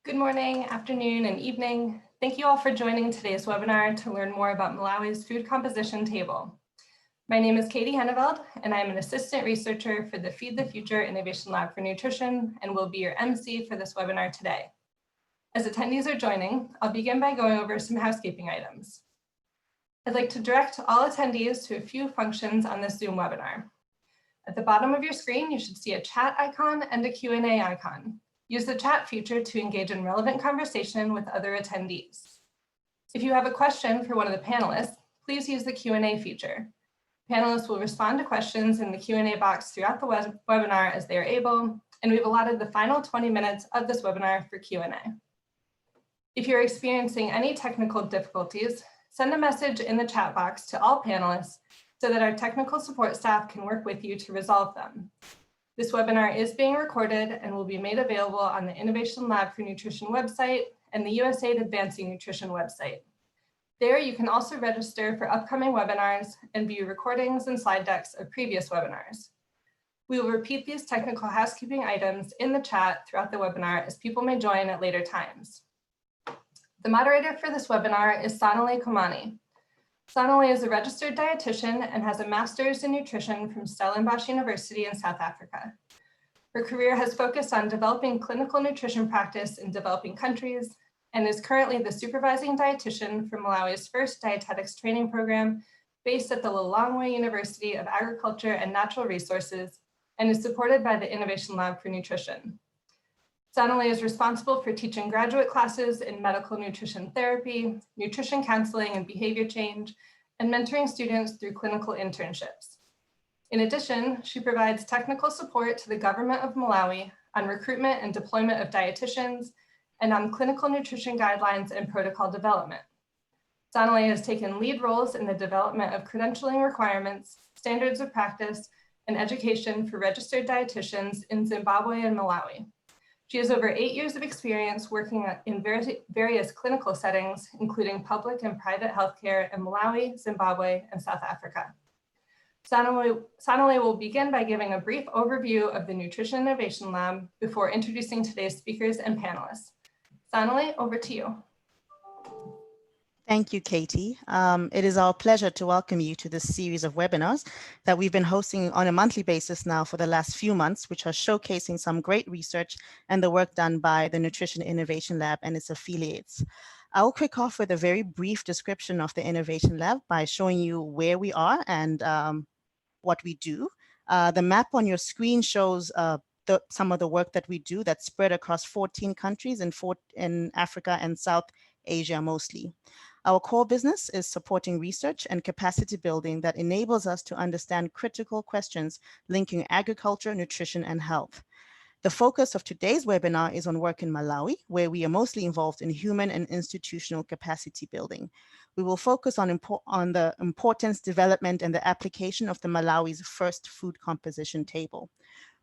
Good morning, afternoon, and evening. Thank you all for joining today's webinar to learn more about Malawi's food composition table. My name is Katie Henneveld, and I'm an assistant researcher for the Feed the Future Innovation Lab for Nutrition and will be your MC for this webinar today. As attendees are joining, I'll begin by going over some housekeeping items. I'd like to direct all attendees to a few functions on this Zoom webinar. At the bottom of your screen, you should see a chat icon and a Q&A icon. Use the chat feature to engage in relevant conversation with other attendees. If you have a question for one of the panelists, please use the Q&A feature. Panelists will respond to questions in the Q&A box throughout the webinar as they are able, and we've allotted the final 20 minutes of this webinar for Q&A. If you're experiencing any technical difficulties, send a message in the chat box to all panelists so that our technical support staff can work with you to resolve them. This webinar is being recorded and will be made available on the Innovation Lab for Nutrition website and the USAID Advancing Nutrition website. There you can also register for upcoming webinars and view recordings and slide decks of previous webinars. We will repeat these technical housekeeping items in the chat throughout the webinar as people may join at later times. The moderator for this webinar is Sonali Komani. Sonali is a registered dietitian and has a master's in nutrition from Stellenbosch University in South Africa. Her career has focused on developing clinical nutrition practice in developing countries and is currently the supervising dietitian for Malawi's first dietetics training program based at the Lilongwe University of Agriculture and Natural Resources and is supported by the Innovation Lab for Nutrition. Sonali is responsible for teaching graduate classes in medical nutrition therapy, nutrition counseling and behavior change, and mentoring students through clinical internships. In addition, she provides technical support to the government of Malawi on recruitment and deployment of dietitians and on clinical nutrition guidelines and protocol development. Sonali has taken lead roles in the development of credentialing requirements, standards of practice, and education for registered dietitians in Zimbabwe and Malawi. She has over 8 years of experience working in various clinical settings, including public and private healthcare in Malawi, Zimbabwe, and South Africa. Sonali will begin by giving a brief overview of the Nutrition Innovation Lab before introducing today's speakers and panelists. Sonali, over to you. Thank you, Katie. It is our pleasure to welcome you to this series of webinars that we've been hosting on a monthly basis now for the last few months, which are showcasing some great research and the work done by the Nutrition Innovation Lab and its affiliates. I'll kick off with a very brief description of the Innovation Lab by showing you where we are and what we do. The map on your screen shows some of the work that we do that's spread across 14 countries in Africa and South Asia mostly. Our core business is supporting research and capacity building that enables us to understand critical questions linking agriculture, nutrition, and health. The focus of today's webinar is on work in Malawi, where we are mostly involved in human and institutional capacity building. We will focus on the importance, development, and the application of the Malawi's first food composition table.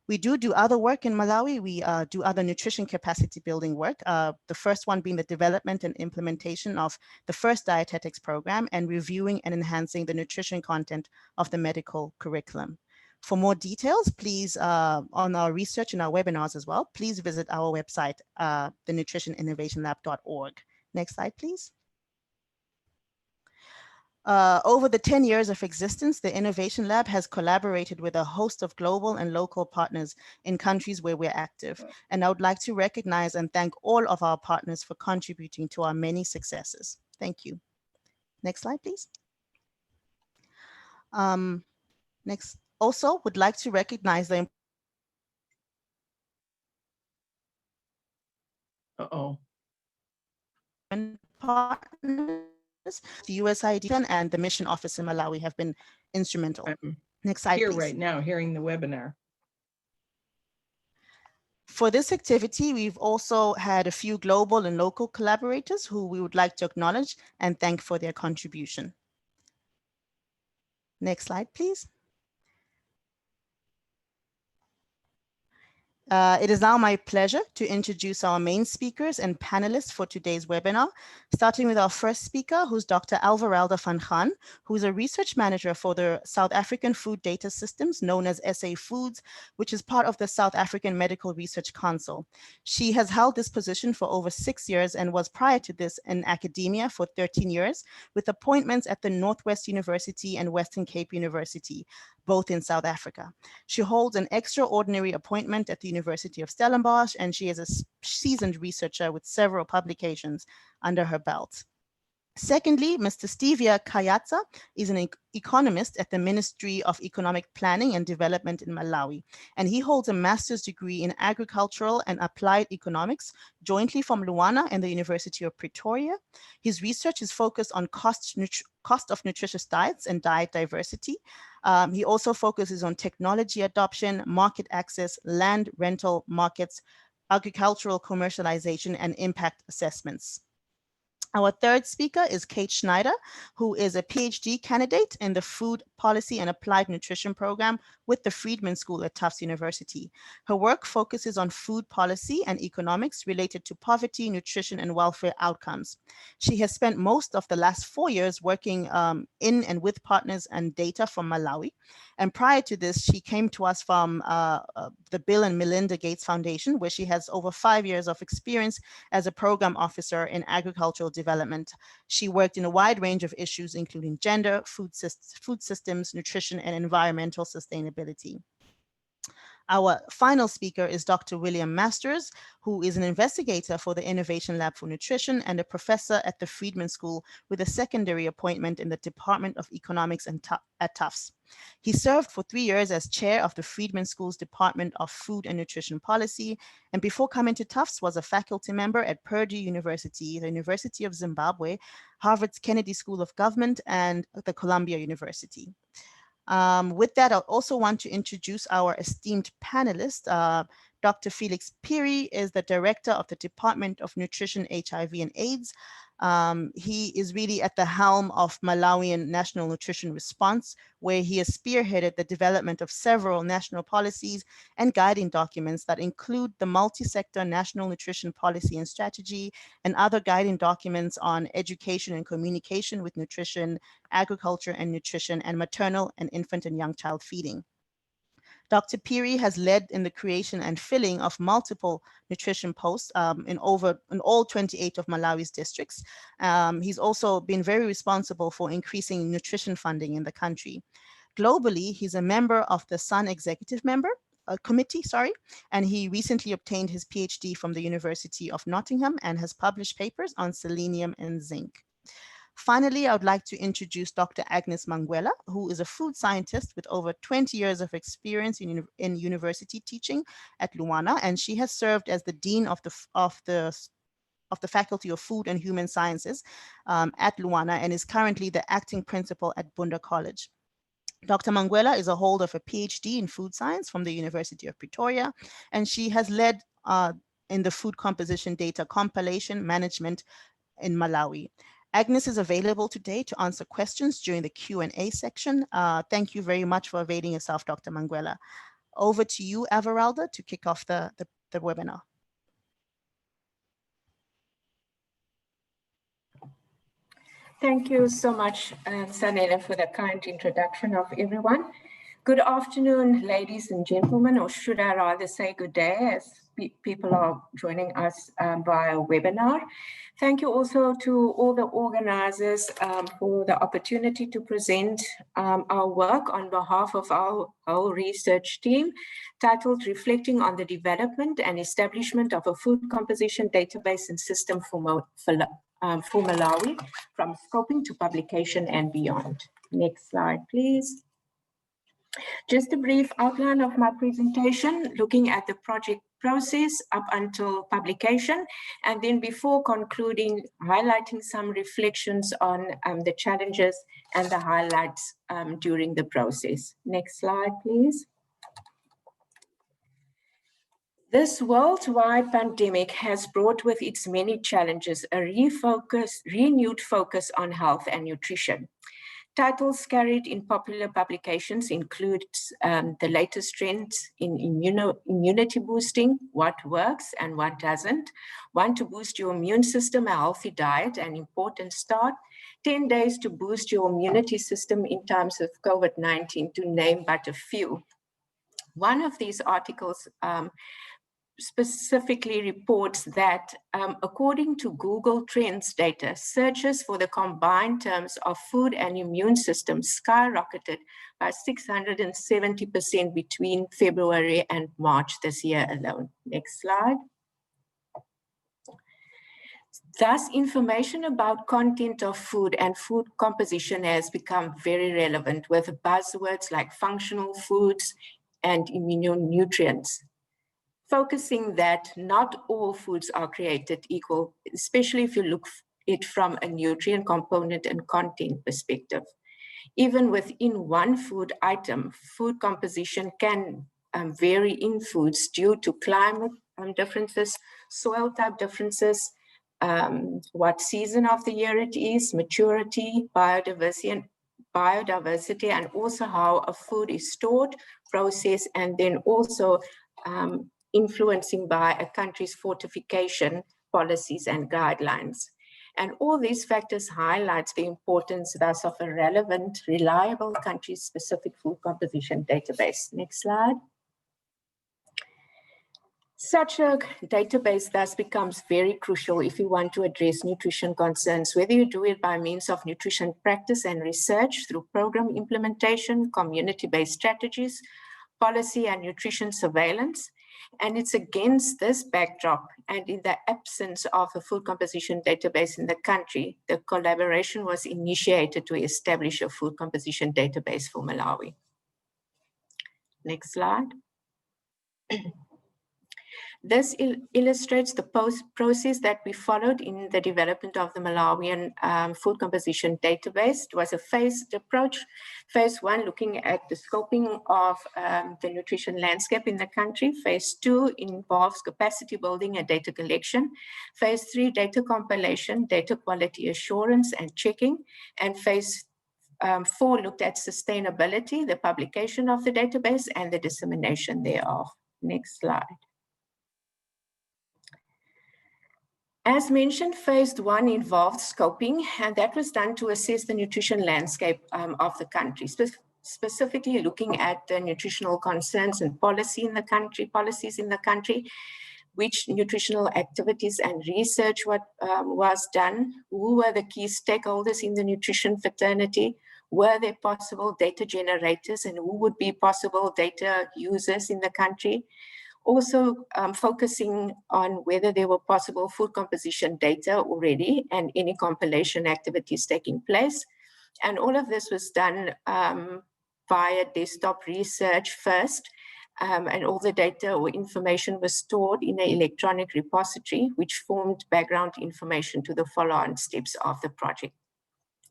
We do other work in Malawi. We do other nutrition capacity building work. The first one being the development and implementation of the first dietetics program and reviewing and enhancing the nutrition content of the medical curriculum. For more details, please, on our research and our webinars as well, please visit our website, thenutritioninnovationlab.org. Next slide, please. Over the 10 years of existence, the Innovation Lab has collaborated with a host of global and local partners in countries where we're active. And I would like to recognize and thank all of our partners for contributing to our many successes. Thank you. Next slide, please. Next, also would like to recognize the partners. The USAID and the mission office in Malawi have been instrumental. Next slide, here please. Right now, hearing the webinar. For this activity, we've also had a few global and local collaborators who we would like to acknowledge and thank for their contribution. Next slide, please. It is now my pleasure to introduce our main speakers and panelists for today's webinar, starting with our first speaker, who's Dr. Alvarelda van Gaan, who is a research manager for the South African Food Data Systems, known as SA-Foods, which is part of the South African Medical Research Council. She has held this position for over 6 years and was prior to this in academia for 13 years, with appointments at the Northwest University and Western Cape University, both in South Africa. She holds an extraordinary appointment at the University of Stellenbosch, and she is a seasoned researcher with several publications under her belt. Secondly, Mr. Stevia Kayatsa is an economist at the Ministry of Economic Planning and Development in Malawi, and he holds a master's degree in agricultural and applied economics jointly from Luana and the University of Pretoria. His research is focused on cost of nutritious diets and diet diversity. He also focuses on technology adoption, market access, land rental markets, agricultural commercialization, and impact assessments. Our third speaker is Kate Schneider, who is a PhD candidate in the Food Policy and Applied Nutrition program with the Friedman School at Tufts University. Her work focuses on food policy and economics related to poverty, nutrition, and welfare outcomes. She has spent most of the last 4 years working in and with partners and data from Malawi. And prior to this, she came to us from the Bill and Melinda Gates Foundation, where she has over 5 years of experience as a program officer in agricultural development. She worked in a wide range of issues, including gender, food systems, nutrition, and environmental sustainability. Our final speaker is Dr. William Masters, who is an investigator for the Innovation Lab for Nutrition and a professor at the Friedman School with a secondary appointment in the Department of Economics at Tufts. He served for 3 years as chair of the Friedman School's Department of Food and Nutrition Policy, and before coming to Tufts was a faculty member at Purdue University, the University of Zimbabwe, Harvard's Kennedy School of Government, and the Columbia University. With that, I also want to introduce our esteemed panelist. Dr. Felix Phiri is the director of the Department of Nutrition, HIV, and AIDS. He is really at the helm of Malawian National Nutrition Response, where he has spearheaded the development of several national policies and guiding documents that include the multi-sector National Nutrition Policy and Strategy and other guiding documents on education and communication with nutrition, agriculture and nutrition, and maternal and infant and young child feeding. Dr. Phiri has led in the creation and filling of multiple nutrition posts in all 28 of Malawi's districts. He's also been very responsible for increasing nutrition funding in the country. Globally, he's a member of the SUN Executive Committee, and he recently obtained his PhD from the University of Nottingham and has published papers on selenium and zinc. Finally, I would like to introduce Dr. Agnes Mangwela, who is a food scientist with over 20 years of experience in university teaching at Luana, and she has served as the Dean of the Faculty of Food and Human Sciences at Luana and is currently the acting principal at Bunda College. Dr. Mangwela is a holder of a PhD in food science from the University of Pretoria, and she has led in the food composition data compilation management in Malawi. Agnes is available today to answer questions during the Q&A section. Thank you very much for availing yourself, Dr. Mangwela. Over to you, Alvarelda, to kick off the webinar. Thank you so much, Sanela, for the kind introduction of everyone. Good afternoon, ladies and gentlemen, or should I rather say good day, as people are joining us via webinar. Thank you also to all the organizers for the opportunity to present our work on behalf of our whole research team, titled Reflecting on the Development and Establishment of a Food Composition Database and System for Malawi, from scoping to publication and beyond. Next slide, please. Just a brief outline of my presentation, looking at the project process up until publication, and then before concluding, highlighting some reflections on the challenges and the highlights during the process. Next slide, please. This worldwide pandemic has brought with its many challenges a renewed focus on health and nutrition. Titles carried in popular publications include the latest trends in immunity boosting, what works and what doesn't, want to boost your immune system, a healthy diet, an important start, 10 days to boost your immunity system in times of COVID-19, to name but a few. One of these articles specifically reports that according to Google Trends data, searches for the combined terms of food and immune system skyrocketed by 670% between February and March this year alone. Next slide. Thus, information about content of food and food composition has become very relevant, with buzzwords like functional foods and immunonutrients, focusing that not all foods are created equal, especially if you look at it from a nutrient component and content perspective. Even within one food item, food composition can vary in foods due to climate differences, soil type differences, what season of the year it is, maturity, biodiversity, and also how a food is stored, processed, and then also influencing by a country's fortification policies and guidelines. And all these factors highlight the importance thus of a relevant, reliable country-specific food composition database. Next slide. Such a database thus becomes very crucial if you want to address nutrition concerns, whether you do it by means of nutrition practice and research, through program implementation, community-based strategies, policy and nutrition surveillance. And it's against this backdrop, and in the absence of a food composition database in the country, the collaboration was initiated to establish a food composition database for Malawi. Next slide. This illustrates the process that we followed in the development of the Malawian food composition database. It was a phased approach. Phase 1, looking at the scoping of the nutrition landscape in the country. Phase 2 involves capacity building and data collection. Phase 3, data compilation, data quality assurance and checking. And phase 4 looked at sustainability, the publication of the database and the dissemination thereof. Next slide. As mentioned, phase 1 involved scoping, and that was done to assess the nutrition landscape of the country, specifically looking at the nutritional concerns and policies in the country, which nutritional activities and research was done, who were the key stakeholders in the nutrition fraternity, were there possible data generators, and who would be possible data users in the country. Also focusing on whether there were possible food composition data already and any compilation activities taking place. And all of this was done via desktop research first, and all the data or information was stored in an electronic repository, which formed background information to the follow-on steps of the project.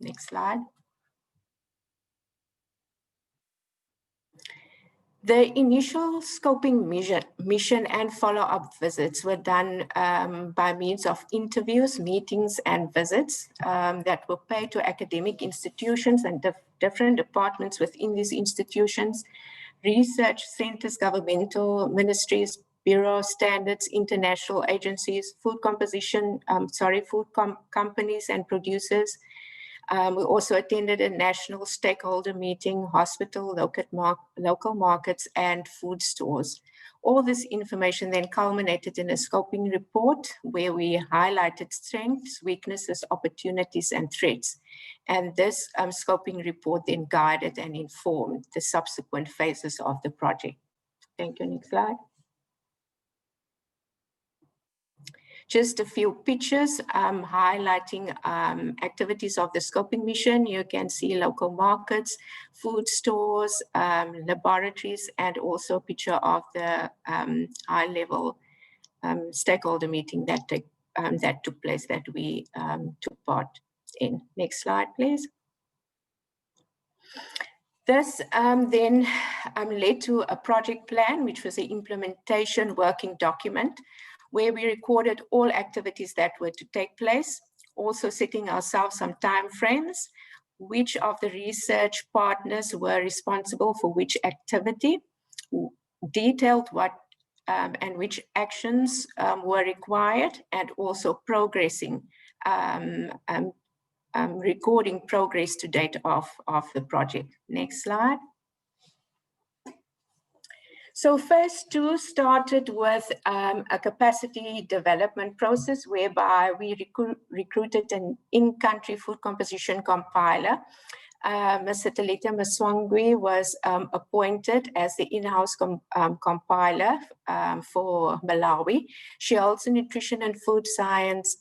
Next slide. The initial scoping mission and follow-up visits were done by means of interviews, meetings, and visits that were paid to academic institutions and different departments within these institutions, research centers, governmental ministries, bureaus, standards, international agencies, food companies and producers. We also attended a national stakeholder meeting, hospital, local markets, and food stores. All this information then culminated in a scoping report where we highlighted strengths, weaknesses, opportunities, and threats. And this scoping report then guided and informed the subsequent phases of the project. Thank you. Next slide. Just a few pictures highlighting activities of the scoping mission. You can see local markets, food stores, laboratories, and also a picture of the high-level stakeholder meeting that took place, that we took part in. Next slide, please. This then led to a project plan, which was an implementation working document, where we recorded all activities that were to take place, also setting ourselves some time frames, which of the research partners were responsible for which activity, detailed what and which actions were required, and also progressing, recording progress to date of the project. Next slide. So phase 2 started with a capacity development process whereby we recruited an in-country food composition compiler. Ms. Sitalita Maswangwi was appointed as the in-house compiler for Malawi. She holds a nutrition and food science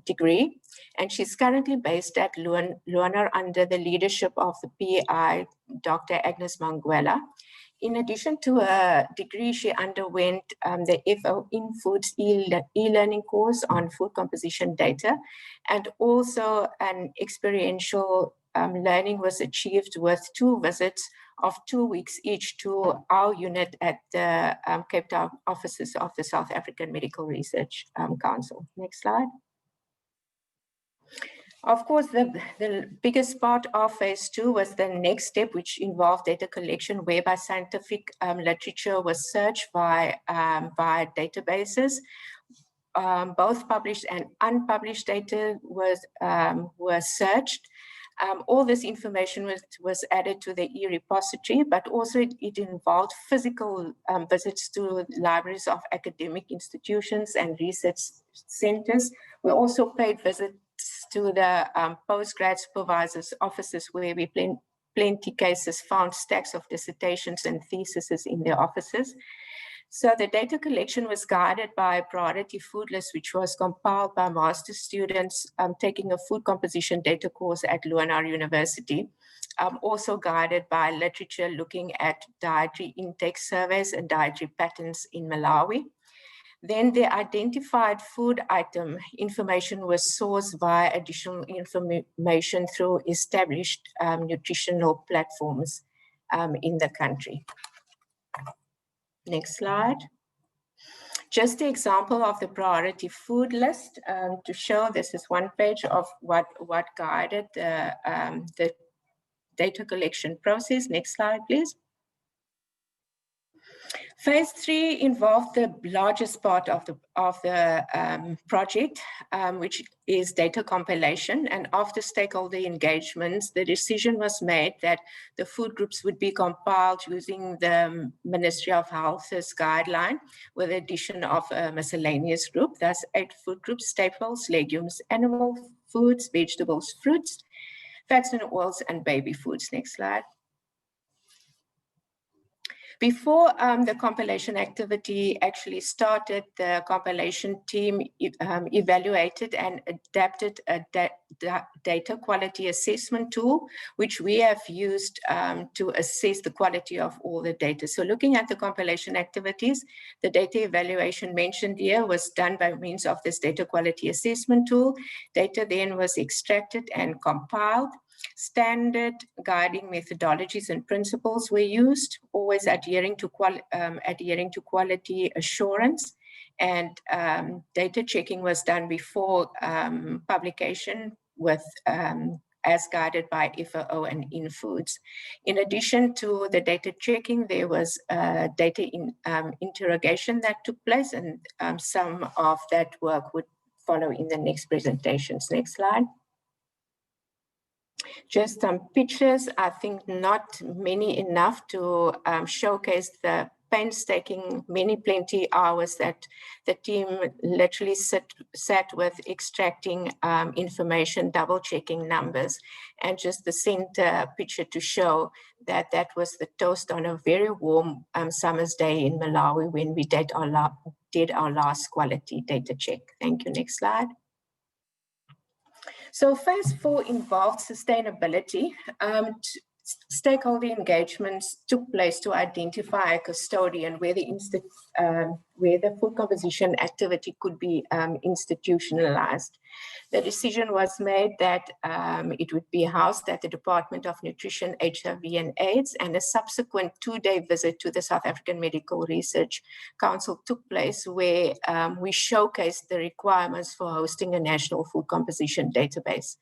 degree, and she's currently based at Luana under the leadership of the PI, Dr. Agnes Manguela. In addition to a degree, she underwent the FO in Foods e-learning course on food composition data, and also an experiential learning was achieved with 2 visits of 2 weeks each to our unit at the Cape Town offices of the South African Medical Research Council. Next slide. Of course, the biggest part of phase 2 was the next step, which involved data collection, whereby scientific literature was searched via databases. Both published and unpublished data was searched. All this information was added to the e-repository, but also it involved physical visits to libraries of academic institutions and research centers. We also paid visits to the postgrad supervisors' offices, where we plenty cases found stacks of dissertations and theses in their offices. So the data collection was guided by a priority food list, which was compiled by master students taking a food composition data course at Luana University, also guided by literature looking at dietary intake surveys and dietary patterns in Malawi. Then the identified food item information was sourced via additional information through established nutritional platforms in the country. Next slide. Just the example of the priority food list to show this is one page of what guided the data collection process. Next slide, please. Phase 3 involved the largest part of the project, which is data compilation. And after stakeholder engagements, the decision was made that the food groups would be compiled using the Ministry of Health's guideline, with the addition of a miscellaneous group. That's 8 food groups: staples, legumes, animal foods, vegetables, fruits, fats and oils, and baby foods. Next slide. Before the compilation activity actually started, the compilation team evaluated and adapted a data quality assessment tool, which we have used to assess the quality of all the data. So looking at the compilation activities, the data evaluation mentioned here was done by means of this data quality assessment tool. Data then was extracted and compiled. Standard guiding methodologies and principles were used, always adhering to quality assurance, and data checking was done before publication with as guided by FAO and InFoods. In addition to the data checking, there was data interrogation that took place, and some of that work would follow in the next presentations. Next slide. Just some pictures, I think not many enough to showcase the painstaking plenty hours that the team literally sat with extracting information, double checking numbers, and just the center picture to show that that was the toast on a very warm summer's day in Malawi when we did our last quality data check. Thank you. Next slide. So phase 4 involved sustainability. Stakeholder engagements took place to identify a custodian where the food composition activity could be institutionalized. The decision was made that it would be housed at the Department of Nutrition, HIV and AIDS, and a subsequent 2-day visit to the South African Medical Research Council took place, where we showcased the requirements for hosting a national food composition database.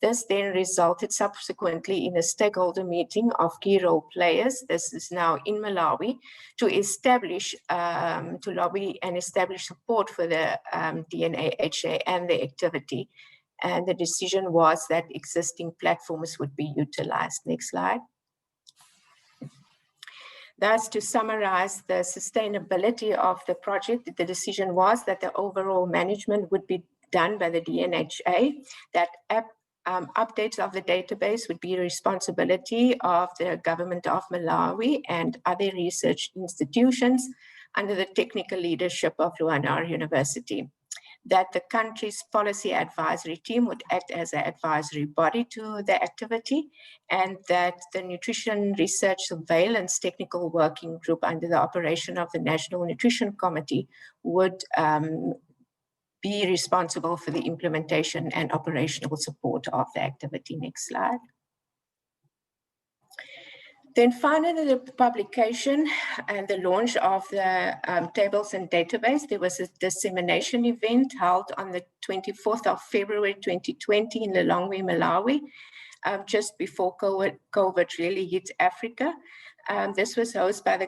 This then resulted subsequently in a stakeholder meeting of key role players. This is now in Malawi, to establish, to lobby and establish support for the DNA-HA and the activity. And the decision was that existing platforms would be utilized. Next slide. Thus, to summarize the sustainability of the project, the decision was that the overall management would be done by the DNHA, that updates of the database would be the responsibility of the government of Malawi and other research institutions under the technical leadership of Luanar University. That the country's policy advisory team would act as an advisory body to the activity, and that the Nutrition Research Surveillance Technical Working Group under the operation of the National Nutrition Committee would be responsible for the implementation and operational support of the activity. Next slide. Then finally, the publication and the launch of the tables and database. There was a dissemination event held on the 24th of February 2020 in Lilongwe, Malawi, just before COVID really hit Africa. This was hosted by the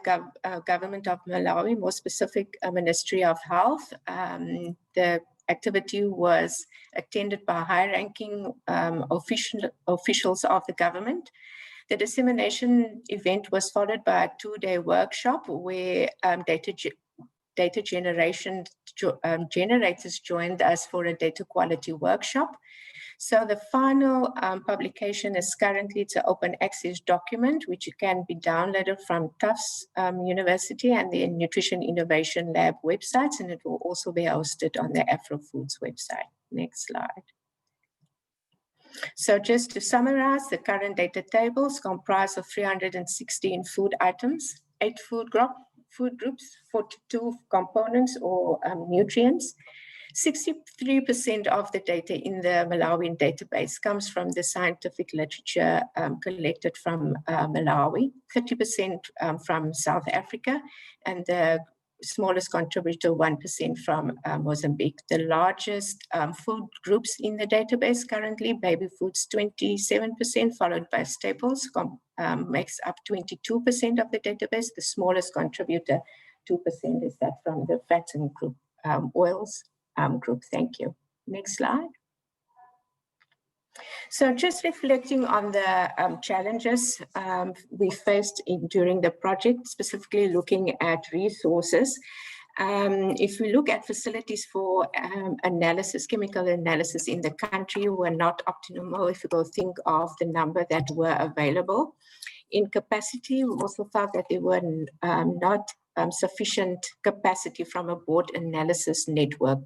government of Malawi, more specific Ministry of Health. The activity was attended by high-ranking officials of the government. The dissemination event was followed by a 2-day workshop where data generators joined us for a data quality workshop. So the final publication is currently, it's an open access document, which can be downloaded from Tufts University and the Nutrition Innovation Lab websites, and it will also be hosted on the MAFOODS website. Next slide. So just to summarize, the current data tables comprise of 316 food items, 8 food groups, 42 components or nutrients. 63% of the data in the Malawian database comes from the scientific literature collected from Malawi, 30% from South Africa, and the smallest contributor, 1% from Mozambique. The largest food groups in the database currently, baby foods 27%, followed by staples, makes up 22% of the database. The smallest contributor, 2%, is that from the fats and group oils group. Thank you. Next slide. So just reflecting on the challenges we faced during the project, specifically looking at resources. If we look at facilities for analysis, chemical analysis in the country were not optimal if you go think of the number that were available. In capacity, we also felt that there were not sufficient capacity from a board analysis network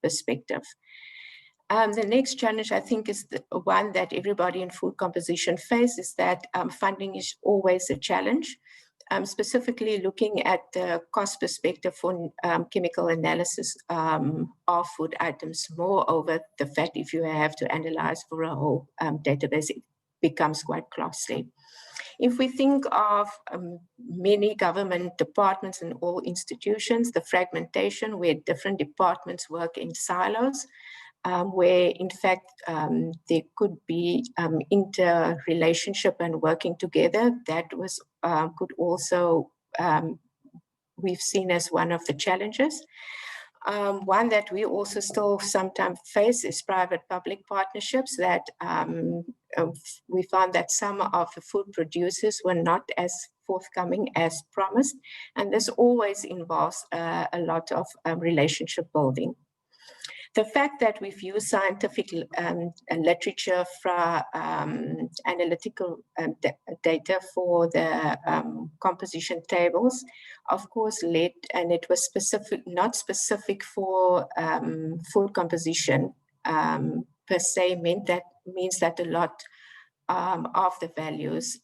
perspective. The next challenge, I think, is the one that everybody in food composition faces, that funding is always a challenge. Specifically looking at the cost perspective for chemical analysis of food items. Moreover, the fact if you have to analyze for a whole database, it becomes quite costly. If we think of many government departments and all institutions, the fragmentation where different departments work in silos, where in fact there could be interrelationship and working together, that was could also we've seen as one of the challenges. One that we also still sometimes face is private-public partnerships, that we found that some of the food producers were not as forthcoming as promised, and this always involves a lot of relationship building. The fact that we've used scientific literature from analytical data for the composition tables, of course, led, and it was specific, not specific for food composition per se, means that a lot of the values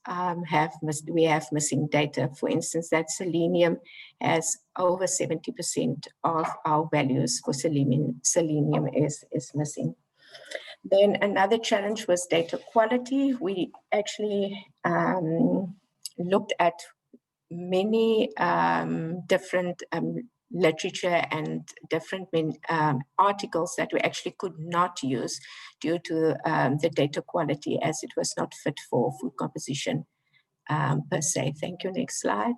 we have missing data. For instance, that selenium has over 70% of our values for selenium is missing. Then another challenge was data quality. We actually looked at many different literature and different articles that we actually could not use due to the data quality, as it was not fit for food composition per se. Thank you. Next slide.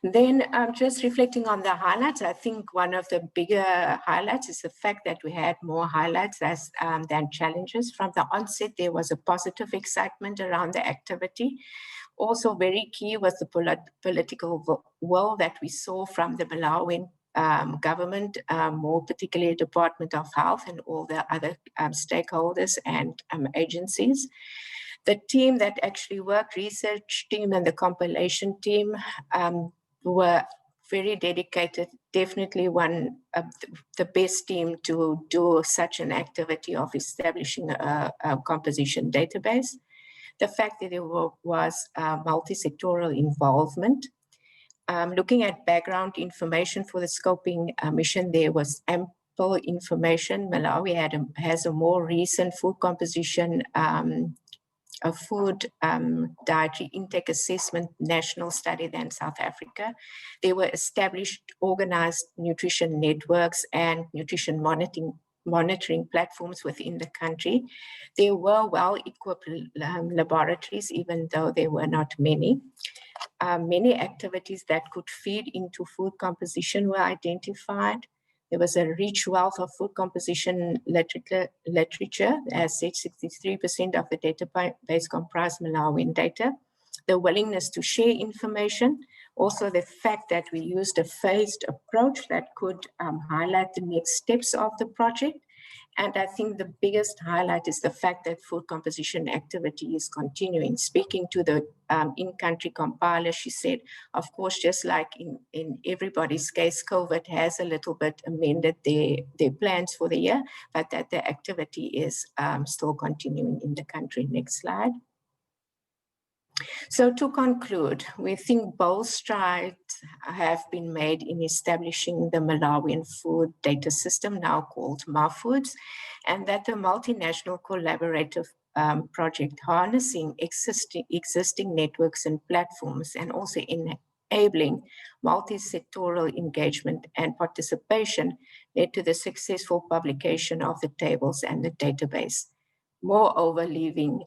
Then just reflecting on the highlights, I think one of the bigger highlights is the fact that we had more highlights than challenges. From the onset, there was a positive excitement around the activity. Also very key was the political will that we saw from the Malawian government, more particularly Department of Health and all the other stakeholders and agencies. The team that actually worked, research team and the compilation team, were very dedicated, definitely one of the best team to do such an activity of establishing a composition database. The fact that there was multi-sectoral involvement. Looking at background information for the scoping mission, there was ample information. Malawi has a more recent food composition a food dietary intake assessment national study than South Africa. There were established organized nutrition networks and nutrition monitoring platforms within the country. There were well-equipped laboratories, even though there were not many. Many activities that could feed into food composition were identified. There was a rich wealth of food composition literature, as said, 63% of the database comprised Malawian data. The willingness to share information, also the fact that we used a phased approach that could highlight the next steps of the project. And I think the biggest highlight is the fact that food composition activity is continuing. Speaking to the in-country compiler, she said, of course, just like in everybody's case, COVID has a little bit amended their plans for the year, but that the activity is still continuing in the country. Next slide. So to conclude, we think bold strides have been made in establishing the Malawian food data system, now called MAFOODS, and that the multinational collaborative project harnessing existing networks and platforms and also enabling multi-sectoral engagement and participation led to the successful publication of the tables and the database. Moreover, leading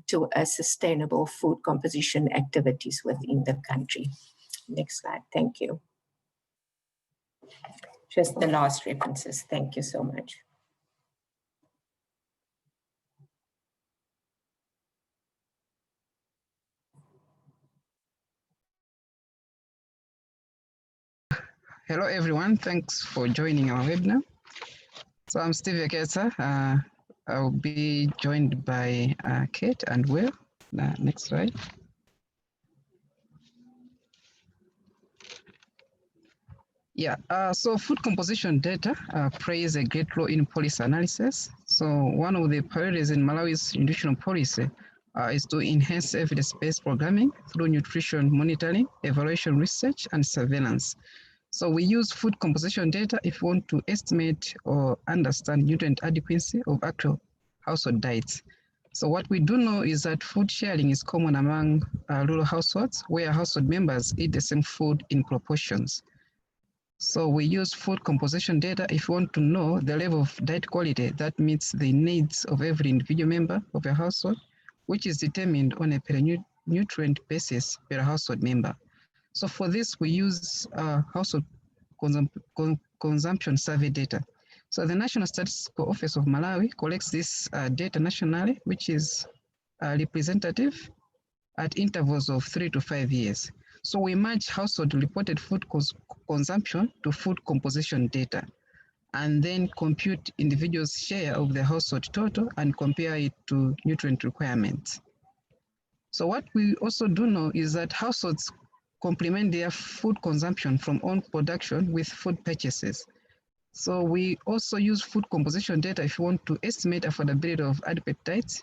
to a sustainable food composition activities within the country. Next slide, thank you. Just the last references, thank you so much. Hello, everyone. Thanks for joining our webinar. So I'm Steve Ekesa. I'll be joined by Kate and Will. Next slide. Yeah, so food composition data plays a great role in policy analysis. So one of the priorities in Malawi's nutritional policy is to enhance evidence-based programming through nutrition monitoring, evaluation research, and surveillance. So we use food composition data if we want to estimate or understand nutrient adequacy of actual household diets. So what we do know is that food sharing is common among rural households where household members eat the same food in proportions. So we use food composition data if we want to know the level of diet quality that meets the needs of every individual member of a household, which is determined on a per nutrient basis per household member. So for this, we use household consumption survey data. So the National Statistical Office of Malawi collects this data nationally, which is representative at intervals of 3 to 5 years. So we match household reported food consumption to food composition data, and then compute individuals' share of the household total and compare it to nutrient requirements. So what we also do know is that households complement their food consumption from own production with food purchases. So we also use food composition data if you want to estimate affordability of adequate diets,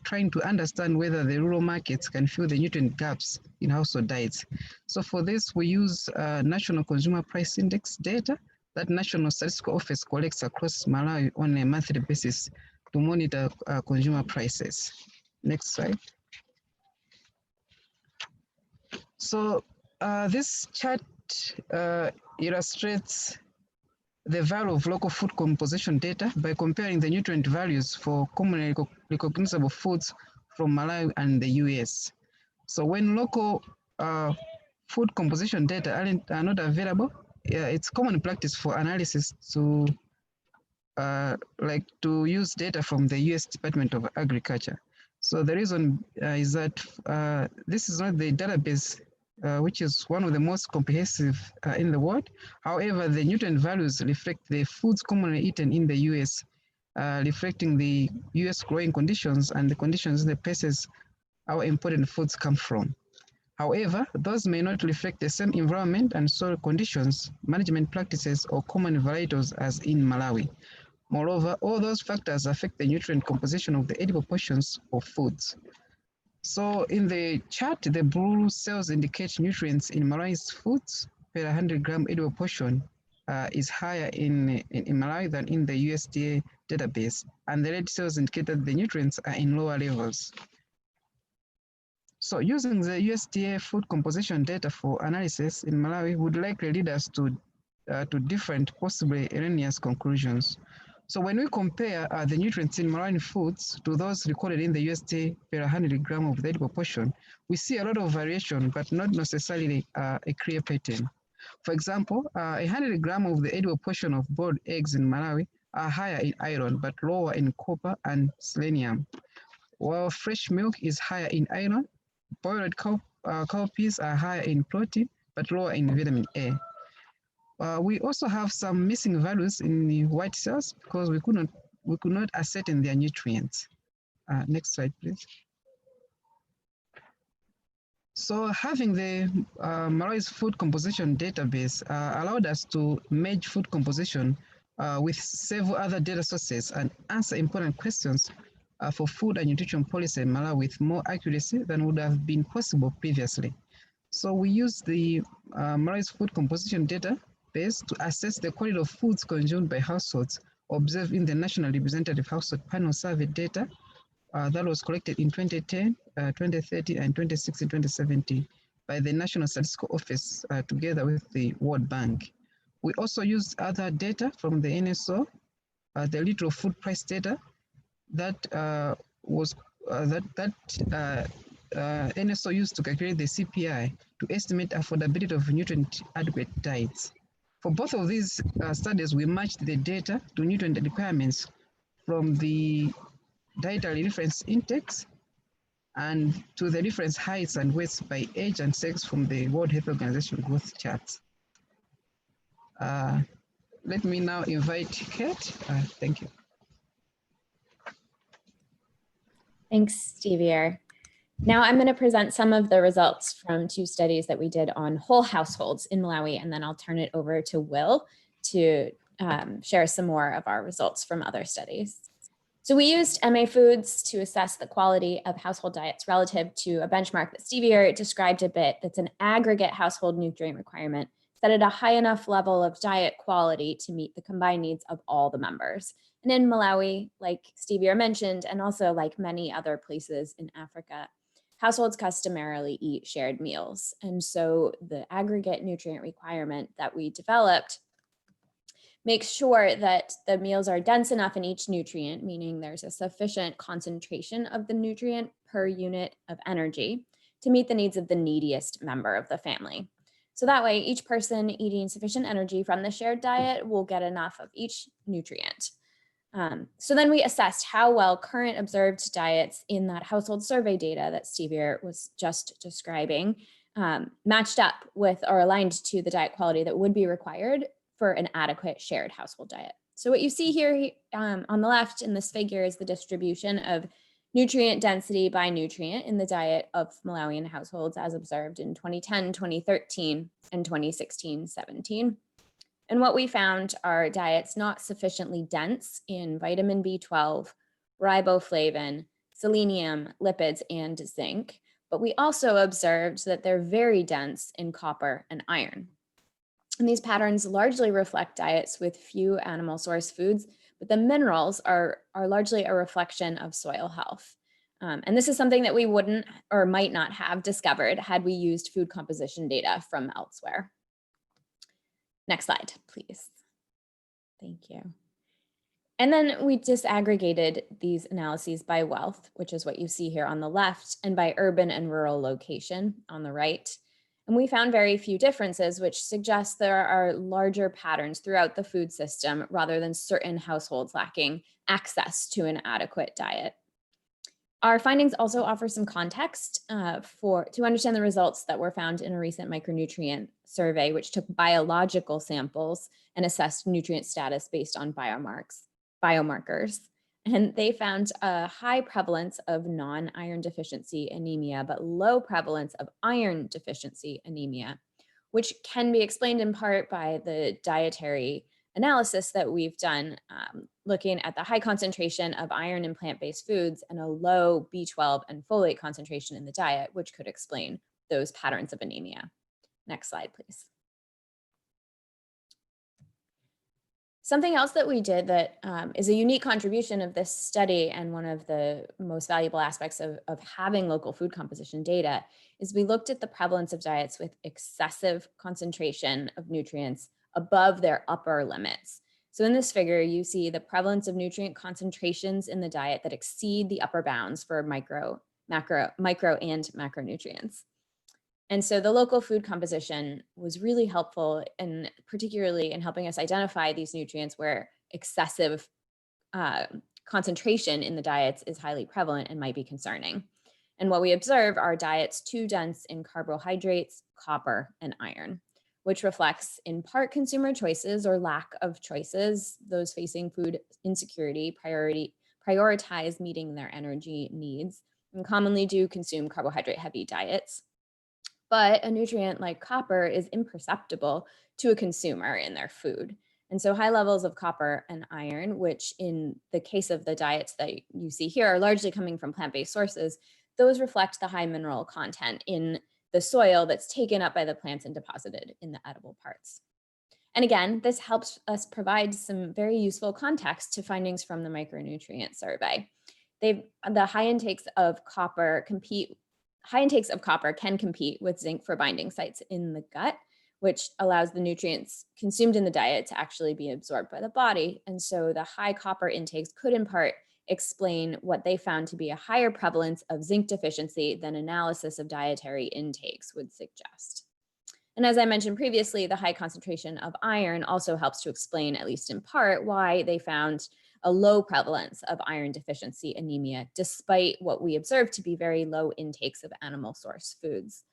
trying to understand whether the rural markets can fill the nutrient gaps in household diets. So for this, we use National Consumer Price Index data that National Statistical Office collects across Malawi on a monthly basis to monitor consumer prices. Next slide. So this chart illustrates the value of local food composition data by comparing the nutrient values for commonly recognizable foods from Malawi and the US. So when local food composition data are not available, it's common practice for analysis to to use data from the US Department of Agriculture. So the reason is that this is not the database which is one of the most comprehensive in the world. However, the nutrient values reflect the foods commonly eaten in the US, reflecting the US growing conditions and the conditions in the places our important foods come from. However, those may not reflect the same environment and soil conditions, management practices, or common varietals as in Malawi. Moreover, all those factors affect the nutrient composition of the edible portions of foods. So in the chart, the blue cells indicate nutrients in Malawi's foods per 100-gram edible portion is higher in Malawi than in the USDA database, and the red cells indicate that the nutrients are in lower levels. So using the USDA food composition data for analysis in Malawi would likely lead us to different, possibly erroneous conclusions. So when we compare the nutrients in Malawian foods to those recorded in the USDA per 100-gram of the edible portion, we see a lot of variation, but not necessarily a clear pattern. For example, 100-gram of the edible portion of boiled eggs in Malawi are higher in iron, but lower in copper and selenium. While fresh milk is higher in iron, boiled cowpeas are higher in protein, but lower in vitamin A. We also have some missing values in the white cells because we could not ascertain their nutrients. Next slide, please. So having the Malawi's food composition database allowed us to merge food composition with several other data sources and answer important questions for food and nutrition policy in Malawi with more accuracy than would have been possible previously. So we used the Malawi's food composition database to assess the quality of foods consumed by households observed in the National Representative Household Panel Survey data that was collected in 2010, 2013, and 2016-2017 by the National Statistical Office together with the World Bank. We also used other data from the NSO, the literal food price data that NSO used to calculate the CPI to estimate affordability of nutrient adequate diets. For both of these studies, we matched the data to nutrient requirements from the dietary reference index and to the reference heights and weights by age and sex from the World Health Organization growth charts. Let me now invite Kate. Thank you. Thanks, Xavier. Now I'm going to present some of the results from 2 studies that we did on whole households in Malawi, and then I'll turn it over to Will to share some more of our results from other studies. So we used MAFOODS to assess the quality of household diets relative to a benchmark that Xavier described a bit that's an aggregate household nutrient requirement set at a high enough level of diet quality to meet the combined needs of all the members. And in Malawi, like Xavier mentioned, and also like many other places in Africa, households customarily eat shared meals. And so the aggregate nutrient requirement that we developed makes sure that the meals are dense enough in each nutrient, meaning there's a sufficient concentration of the nutrient per unit of energy to meet the needs of the neediest member of the family. So that way, each person eating sufficient energy from the shared diet will get enough of each nutrient. So then we assessed how well current observed diets in that household survey data that Xavier was just describing matched up with or aligned to the diet quality that would be required for an adequate shared household diet. So what you see here on the left in this figure is the distribution of nutrient density by nutrient in the diet of Malawian households as observed in 2010, 2013, and 2016-17. And what we found are diets not sufficiently dense in vitamin B12, riboflavin, selenium, lipids, and zinc. But we also observed that they're very dense in copper and iron. And these patterns largely reflect diets with few animal source foods, but the minerals are largely a reflection of soil health. And this is something that we wouldn't or might not have discovered had we used food composition data from elsewhere. Next slide, please. Thank you. And then we disaggregated these analyses by wealth, which is what you see here on the left, and by urban and rural location on the right. And we found very few differences, which suggests there are larger patterns throughout the food system rather than certain households lacking access to an adequate diet. Our findings also offer some context to understand the results that were found in a recent micronutrient survey, which took biological samples and assessed nutrient status based on biomarkers. And they found a high prevalence of non-iron deficiency anemia, but low prevalence of iron deficiency anemia, which can be explained in part by the dietary analysis that we've done, looking at the high concentration of iron in plant-based foods and a low B12 and folate concentration in the diet, which could explain those patterns of anemia. Next slide, please. Something else that we did that is a unique contribution of this study and one of the most valuable aspects of having local food composition data is we looked at the prevalence of diets with excessive concentration of nutrients above their upper limits. So in this figure, you see the prevalence of nutrient concentrations in the diet that exceed the upper bounds for micro, and macronutrients. And so the local food composition was really helpful, and particularly in helping us identify these nutrients where excessive concentration in the diets is highly prevalent and might be concerning. And what we observe are diets too dense in carbohydrates, copper, and iron, which reflects in part consumer choices or lack of choices. Those facing food insecurity prioritize meeting their energy needs and commonly do consume carbohydrate-heavy diets. But a nutrient like copper is imperceptible to a consumer in their food. And so high levels of copper and iron, which in the case of the diets that you see here are largely coming from plant-based sources, those reflect the high mineral content in the soil that's taken up by the plants and deposited in the edible parts. And again, this helps us provide some very useful context to findings from the micronutrient survey. The high intakes of copper can compete with zinc for binding sites in the gut, which allows the nutrients consumed in the diet to actually be absorbed by the body. And so the high copper intakes could in part explain what they found to be a higher prevalence of zinc deficiency than analysis of dietary intakes would suggest. And as I mentioned previously, the high concentration of iron also helps to explain, at least in part, why they found a low prevalence of iron deficiency anemia, despite what we observed to be very low intakes of animal source foods.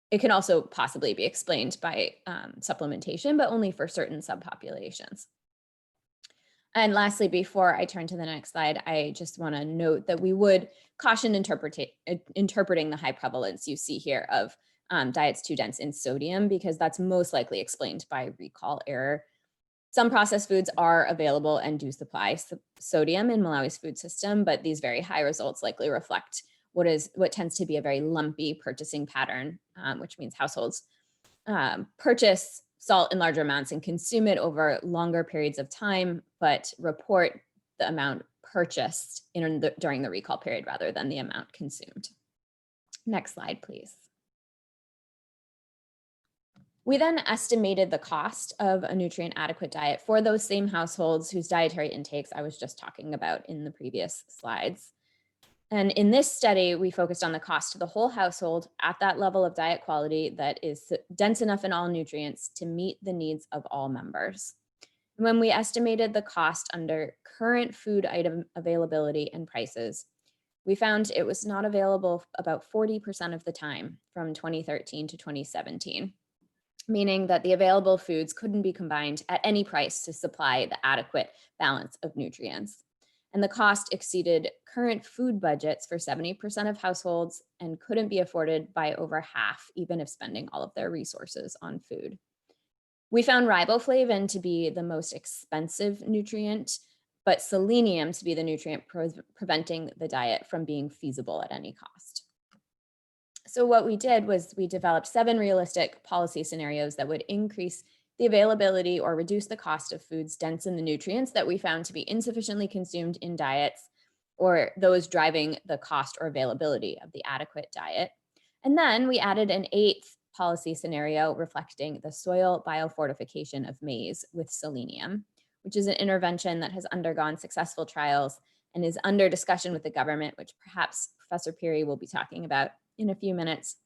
It can also possibly be explained by supplementation, but only for certain subpopulations. And lastly, before I turn to the next slide, I just want to note that we would caution interpreting the high prevalence you see here of diets too dense in sodium, because that's most likely explained by recall error. Some processed foods are available and do supply sodium in Malawi's food system, but these very high results likely reflect what tends to be a very lumpy purchasing pattern, which means households purchase salt in larger amounts and consume it over longer periods of time, but report the amount purchased during the recall period rather than the amount consumed. Next slide, please. We then estimated the cost of a nutrient adequate diet for those same households whose dietary intakes I was just talking about in the previous slides. And in this study, we focused on the cost to the whole household at that level of diet quality that is dense enough in all nutrients to meet the needs of all members. When we estimated the cost under current food item availability and prices, we found it was not available about 40% of the time from 2013 to 2017, meaning that the available foods couldn't be combined at any price to supply the adequate balance of nutrients. And the cost exceeded current food budgets for 70% of households and couldn't be afforded by over half, even if spending all of their resources on food. We found riboflavin to be the most expensive nutrient, but selenium to be the nutrient preventing the diet from being feasible at any cost. So what we did was we developed 7 realistic policy scenarios that would increase the availability or reduce the cost of foods dense in the nutrients that we found to be insufficiently consumed in diets or those driving the cost or availability of the adequate diet. And then we added an 8th policy scenario reflecting the soil biofortification of maize with selenium, which is an intervention that has undergone successful trials and is under discussion with the government, which perhaps Professor Peary will be talking about in a few minutes.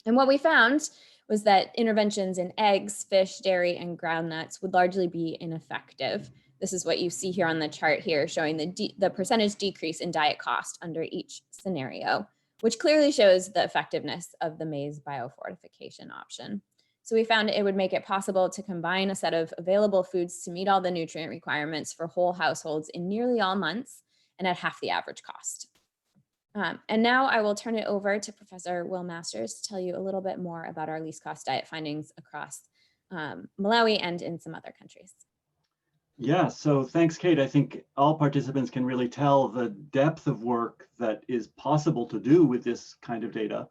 And what we found was that interventions in eggs, fish, dairy, and groundnuts would largely be ineffective. This is what you see here on the chart here, showing the percentage decrease in diet cost under each scenario, which clearly shows the effectiveness of the maize biofortification option. So we found it would make it possible to combine a set of available foods to meet all the nutrient requirements for whole households in nearly all months and at half the average cost. And now I will turn it over to Professor Will Masters to tell you a little bit more about our least cost diet findings across Malawi and in some other countries. Yeah, so thanks, Kate. I think all participants can really tell the depth of work that is possible to do with this kind of data.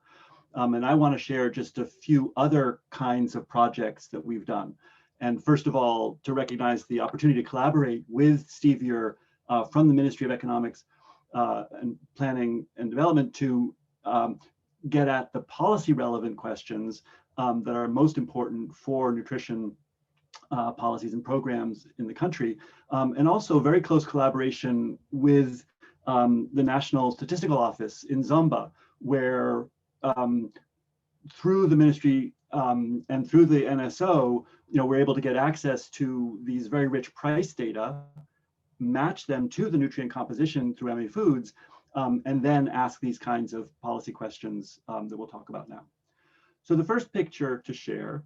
And I want to share just a few other kinds of projects that we've done. And first of all, to recognize the opportunity to collaborate with Steve Ure from the Ministry of Economics and Planning and Development to get at the policy relevant questions that are most important for nutrition policies and programs in the country, and also very close collaboration with the National Statistical Office in Zomba, where through the ministry and through the NSO, we're able to get access to these very rich price data, match them to the nutrient composition through MAFOODS, and then ask these kinds of policy questions that we'll talk about now. So the first picture to share,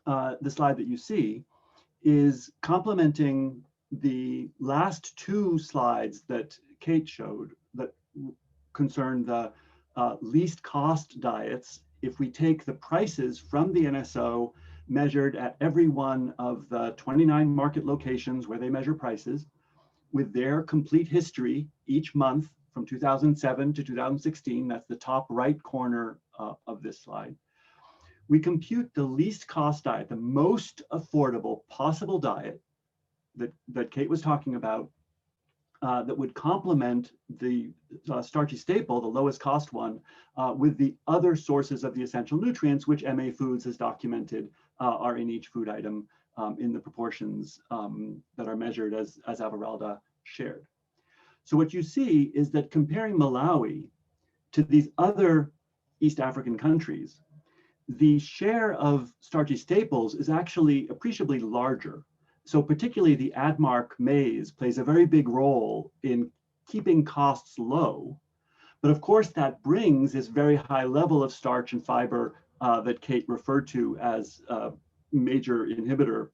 the slide that you see, is complementing the last two slides that Kate showed that concern the least cost diets. If we take the prices from the NSO measured at every one of the 29 market locations where they measure prices, with their complete history each month from 2007 to 2016, that's the top right corner of this slide, we compute the least cost diet, the most affordable possible diet that Kate was talking about, that would complement the starchy staple, the lowest cost one, with the other sources of the essential nutrients, which MAFOODS has documented are in each food item in the proportions that are measured as Averalda shared. So what you see is that comparing Malawi to these other East African countries, the share of starchy staples is actually appreciably larger. So particularly the ADMARC maize plays a very big role in keeping costs low. But of course, that brings this very high level of starch and fiber that Kate referred to as a major inhibitor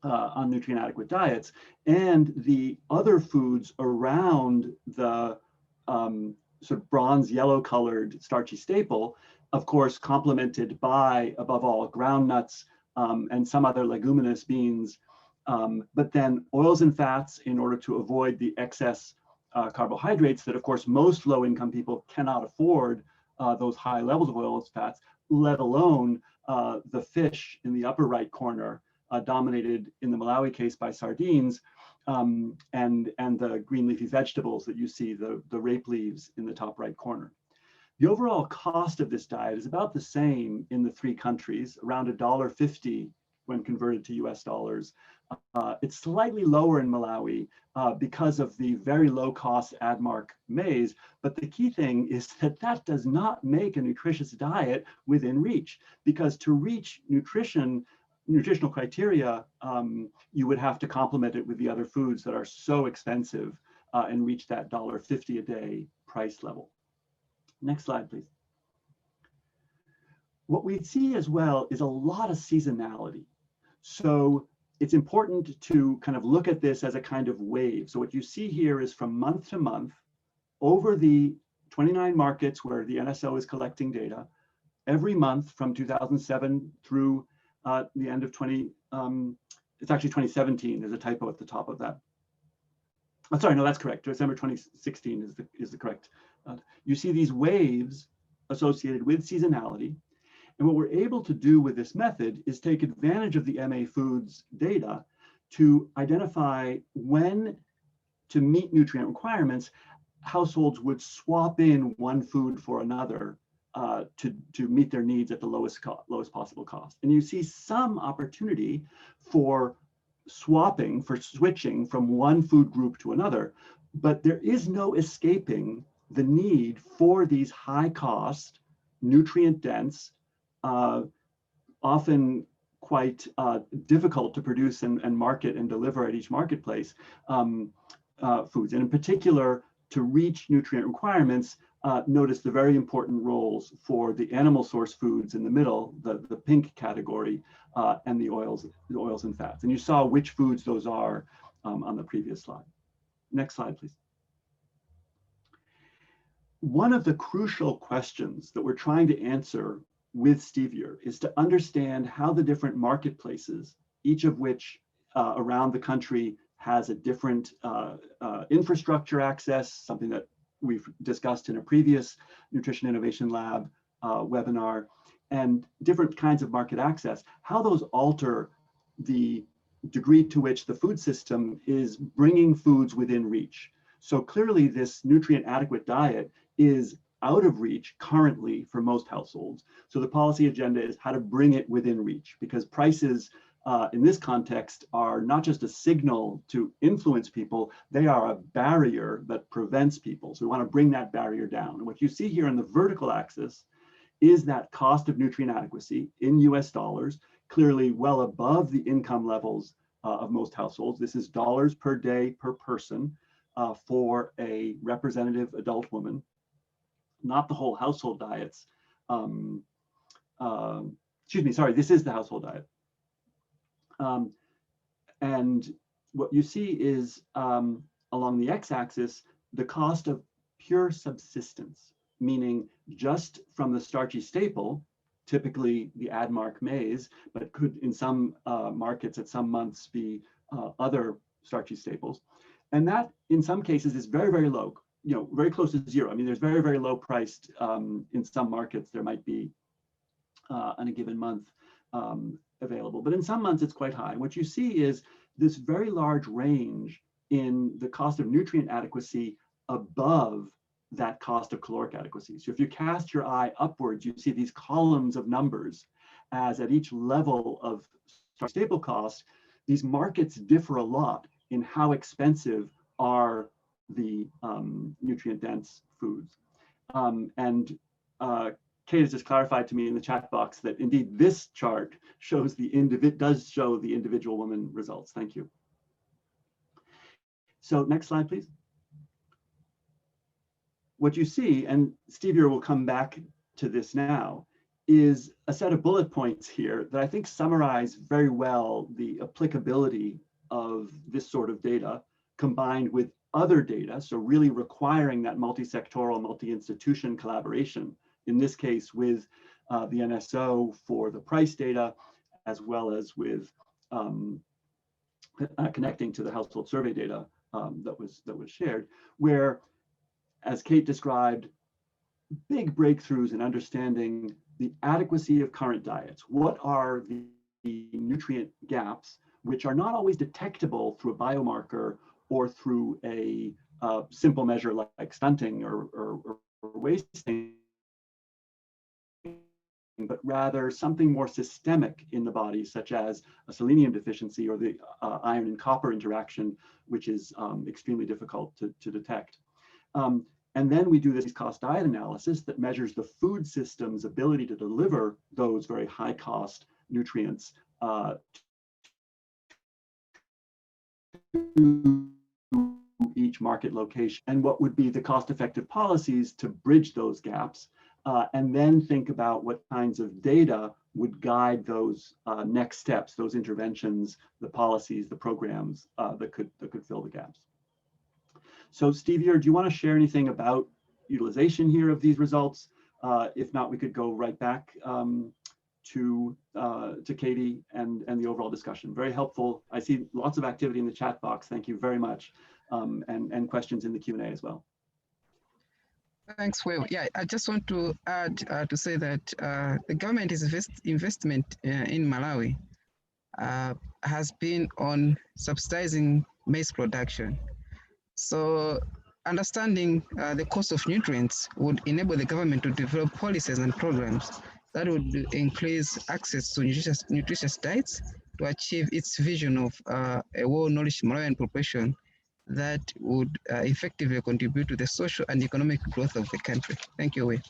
on nutrient adequate diets, and the other foods around the sort of bronze yellow colored starchy staple, of course, complemented by, above all, ground nuts and some other leguminous beans, but then oils and fats in order to avoid the excess carbohydrates that, of course, most low-income people cannot afford those high levels of oils and fats, let alone the fish in the upper right corner, dominated in the Malawi case by sardines, and the green leafy vegetables that you see, the rape leaves in the top right corner. The overall cost of this diet is about the same in the three countries, around $1.50 when converted to US dollars. It's slightly lower in Malawi because of the very low cost ADMARC maize, but the key thing is that that does not make a nutritious diet within reach, because to reach nutritional criteria, you would have to complement it with the other foods that are so expensive and reach that $1.50 a day price level. Next slide, please. What we see as well is a lot of seasonality. So it's important to kind of look at this as a kind of wave. So what you see here is from month to month, over the 29 markets where the NSO is collecting data, every month from 2007 through the end of it's actually 2017, there's a typo at the top of that. Oh, sorry, no, that's correct. December 2016 is the correct. You see these waves associated with seasonality. And what we're able to do with this method is take advantage of the MAFOODS data to identify when to meet nutrient requirements, households would swap in one food for another to meet their needs at the lowest possible cost. And you see some opportunity for switching from one food group to another, but there is no escaping the need for these high cost, nutrient dense, often quite difficult to produce and market and deliver at each marketplace foods. And in particular, to reach nutrient requirements, notice the very important roles for the animal source foods in the middle, the pink category, and the oils and fats. And you saw which foods those are on the previous slide. Next slide, please. One of the crucial questions that we're trying to answer with Stevia is to understand how the different marketplaces, each of which around the country has a different infrastructure access, something that we've discussed in a previous Nutrition Innovation Lab webinar, and different kinds of market access, how those alter the degree to which the food system is bringing foods within reach. So clearly this nutrient adequate diet is out of reach currently for most households. So the policy agenda is how to bring it within reach, because prices in this context are not just a signal to influence people, they are a barrier that prevents people. So we want to bring that barrier down. And what you see here on the vertical axis is that cost of nutrient adequacy in US dollars, clearly well above the income levels of most households. This is dollars per day per person for a representative adult woman, not the whole household diets. Excuse me, sorry, this is the household diet. And what you see is along the x-axis, the cost of pure subsistence, meaning just from the starchy staple, typically the Admark maize, but could in some markets at some months be other starchy staples. And that in some cases is very, very low, very close to zero. I mean, there's very, very low priced in some markets, there might be on a given month available, but in some months it's quite high. And what you see is this very large range in the cost of nutrient adequacy above that cost of caloric adequacy. So if you cast your eye upwards, you see these columns of numbers as at each level of staple cost, these markets differ a lot in how expensive are the nutrient dense foods. Kate has just clarified to me in the chat box that indeed this chart shows does show the individual woman results. Thank you. So next slide, please. What you see, and Stevia will come back to this now, is a set of bullet points here that I think summarize very well the applicability of this sort of data combined with other data. So really requiring that multi-sectoral, multi-institution collaboration, in this case with the NSO for the price data, as well as with connecting to the household survey data that was shared, where, as Kate described, big breakthroughs in understanding the adequacy of current diets. What are the nutrient gaps, which are not always detectable through a biomarker or through a simple measure like stunting or wasting, but rather something more systemic in the body, such as a selenium deficiency or the iron and copper interaction, which is extremely difficult to detect. And then we do this cost diet analysis that measures the food system's ability to deliver those very high cost nutrients to each market location, and what would be the cost-effective policies to bridge those gaps, and then think about what kinds of data would guide those next steps, those interventions, the policies, the programs that could fill the gaps. So Stevia, do you want to share anything about utilization here of these results? If not, we could go right back to Katie and the overall discussion. Very helpful. I see lots of activity in the chat box. Thank you very much. And questions in the Q&A as well. Thanks, Will. Yeah, I just want to add to say that the government's investment in Malawi has been on subsidizing maize production. So understanding the cost of nutrients would enable the government to develop policies and programs that would increase access to nutritious diets to achieve its vision of a well-nourished Malawian population that would effectively contribute to the social and economic growth of the country. Thank you, Will.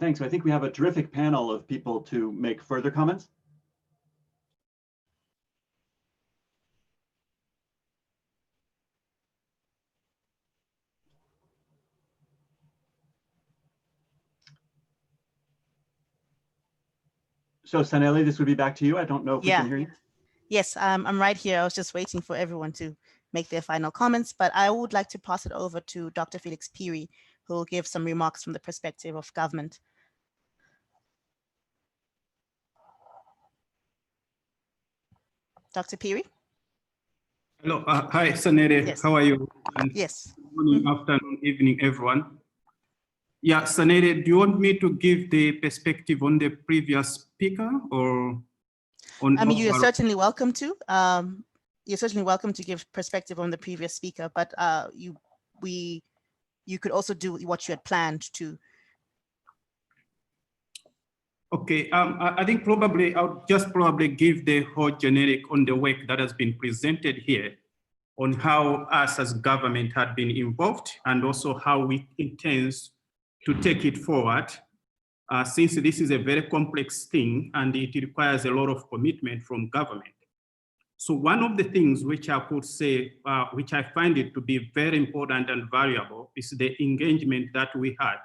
Thanks. I think we have a terrific panel of people to make further comments. So Saneli, this would be back to you. I don't know if we can hear you. Yes, I'm right here. I was just waiting for everyone to make their final comments, but I would like to pass it over to Dr. Felix Peary, who will give some remarks from the perspective of government. Dr. Peary? Hello, hi, Sanere. Yes. How are you? And yes. Good morning, afternoon, evening, everyone. Yeah, Sanere, do you want me to give the perspective on the previous speaker or on? I mean, you're certainly welcome to. You're certainly welcome to give perspective on the previous speaker, but you could also do what you had planned to. Okay, I think probably I'll just give the whole generic on the work that has been presented here on how us as government had been involved and also how we intend to take it forward, since this is a very complex thing and it requires a lot of commitment from government. So one of the things which I could say, which I find it to be very important and valuable, is the engagement that we had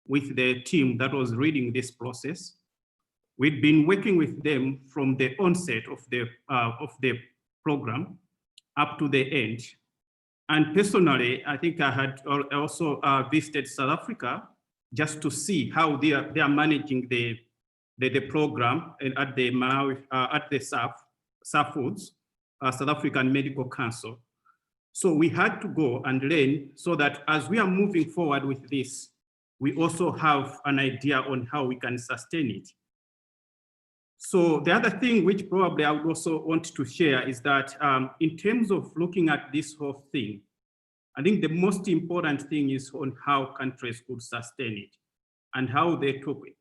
with the team that was leading this process. We'd been working with them from the onset of the program up to the end. And personally, I think I had also visited South Africa just to see how they are managing the program at the Malawi, at the MAFOODS, South African Medical Council. So we had to go and learn so that as we are moving forward with this, we also have an idea on how we can sustain it. So the other thing which probably I would also want to share is that in terms of looking at this whole thing, I think the most important thing is on how countries could sustain it and how they took it.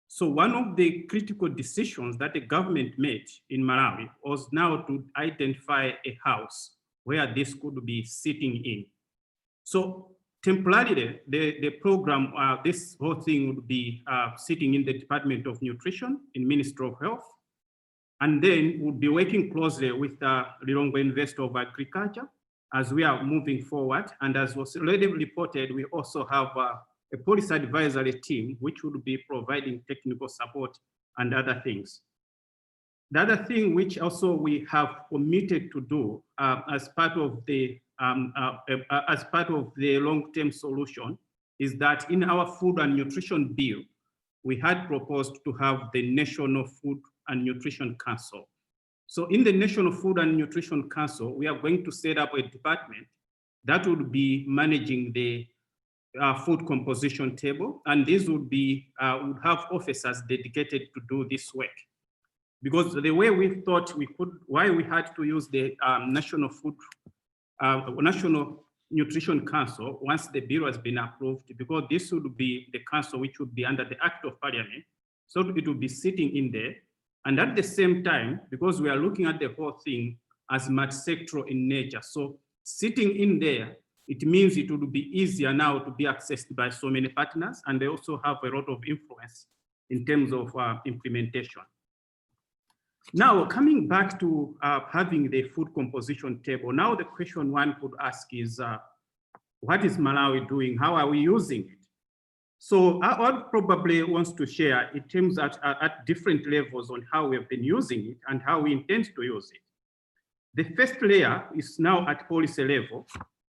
So one of the critical decisions that the government made in Malawi was now to identify a house where this could be sitting in. So temporarily, the program, this whole thing would be sitting in the Department of Nutrition in Ministry of Health, and then we'll be working closely with the Lilongwe University of Agriculture as we are moving forward. And as was already reported, we also have a policy advisory team, which would be providing technical support and other things. The other thing which also we have committed to do as part of the long-term solution is that in our food and nutrition bill, we had proposed to have the National Food and Nutrition Council. So in the National Food and Nutrition Council, we are going to set up a department that would be managing the food composition table, and this would be would have officers dedicated to do this work. Because the way we thought we could, why we had to use the National Nutrition Council once the bill has been approved, because this would be the council which would be under the Act of Parliament, so it would be sitting in there. And at the same time, because we are looking at the whole thing as multi-sectoral in nature, so sitting in there, it means it would be easier now to be accessed by so many partners, and they also have a lot of influence in terms of implementation. Now, coming back to having the food composition table, now the question one could ask is, what is Malawi doing? How are we using it? So I probably wants to share in terms at different levels on how we have been using it and how we intend to use it. The first layer is now at policy level.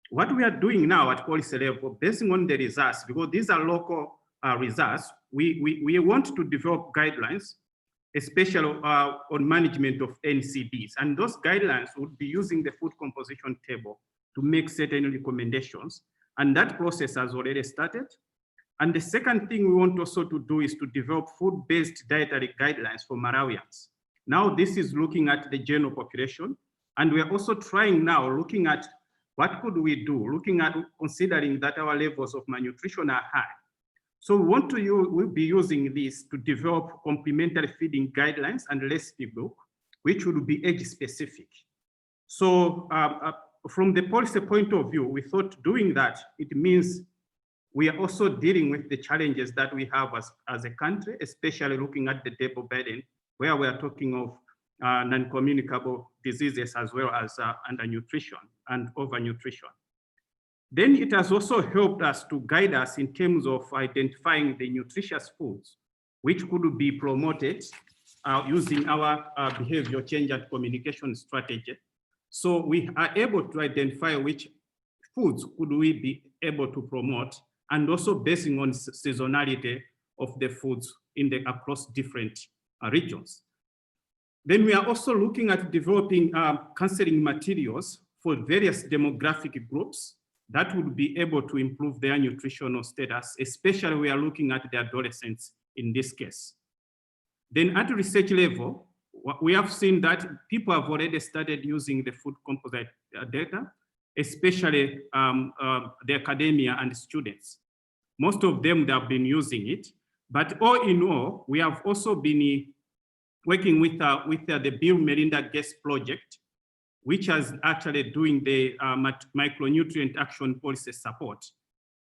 What we are doing now at policy level, based on the results, because these are local results, we want to develop guidelines, especially on management of NCDs. And those guidelines would be using the food composition table to make certain recommendations. And that process has already started. And the second thing we want also to do is to develop food-based dietary guidelines for Malawians. Now this is looking at the general population, and we are also trying now looking at what could we do, looking at considering that our levels of malnutrition are high. So we'll be using this to develop complementary feeding guidelines and recipe book, which will be age specific. So from the policy point of view, we thought doing that, it means we are also dealing with the challenges that we have as a country, especially looking at the double burden, where we are talking of non-communicable diseases as well as undernutrition and overnutrition. Then it has also helped us to guide us in terms of identifying the nutritious foods, which could be promoted using our behavior change and communication strategy. So we are able to identify which foods could we be able to promote, and also basing on seasonality of the foods across different regions. Then we are also looking at developing counseling materials for various demographic groups that would be able to improve their nutritional status, especially we are looking at the adolescents in this case. Then at research level, we have seen that people have already started using the food composite data, especially the academia and students. Most of them, they have been using it, but all in all, we have also been working with the Bill Melinda Gates project, which is actually doing the micronutrient action policy support.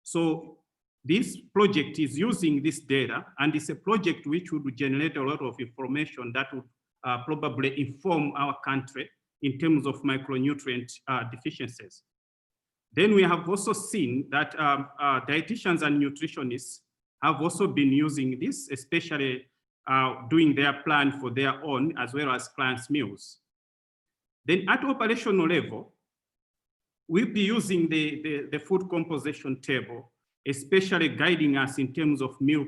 So this project is using this data, and it's a project which would generate a lot of information that would probably inform our country in terms of micronutrient deficiencies. Then we have also seen that dietitians and nutritionists have also been using this, especially doing their plan for their own, as well as clients' meals. Then at operational level, we'll be using the food composition table, especially guiding us in terms of meal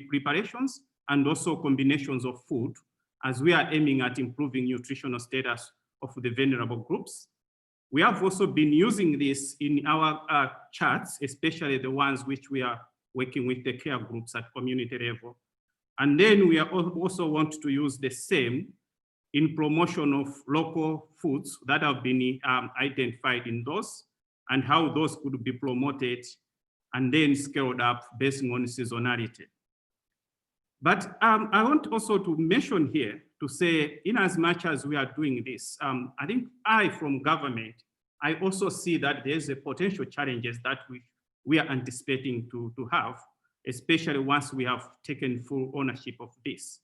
preparations and also combinations of food, as we are aiming at improving nutritional status of the vulnerable groups. We have also been using this in our charts, especially the ones which we are working with the care groups at community level. And then we also want to use the same in promotion of local foods that have been identified in those, and how those could be promoted and then scaled up based on seasonality. But I want also to mention here to say, in as much as we are doing this, I think from government, I also see that there's a potential challenges that we are anticipating to have, especially once we have taken full ownership of this.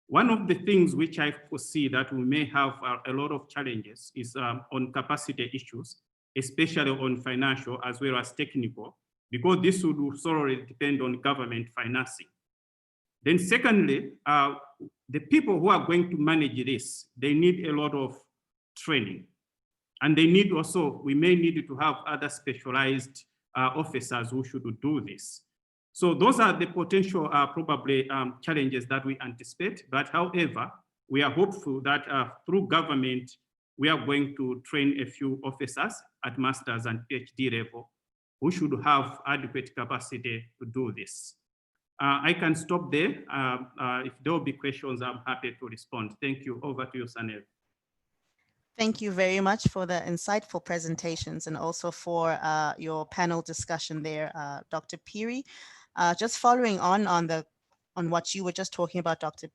One of the things which I foresee that we may have a lot of challenges is on capacity issues, especially on financial as well as technical, because this would solely depend on government financing. Then secondly, the people who are going to manage this, they need a lot of training. And they need also, we may need to have other specialized officers who should do this. So those are the potential probably challenges that we anticipate. But however, we are hopeful that through government, we are going to train a few officers at master's and PhD level who should have adequate capacity to do this. I can stop there. If there will be questions, I'm happy to respond. Thank you. Over to you, Sanel. Thank you very much for the insightful presentations and also for your panel discussion there, Dr. Phiri. Just following on what you were just talking about, Dr.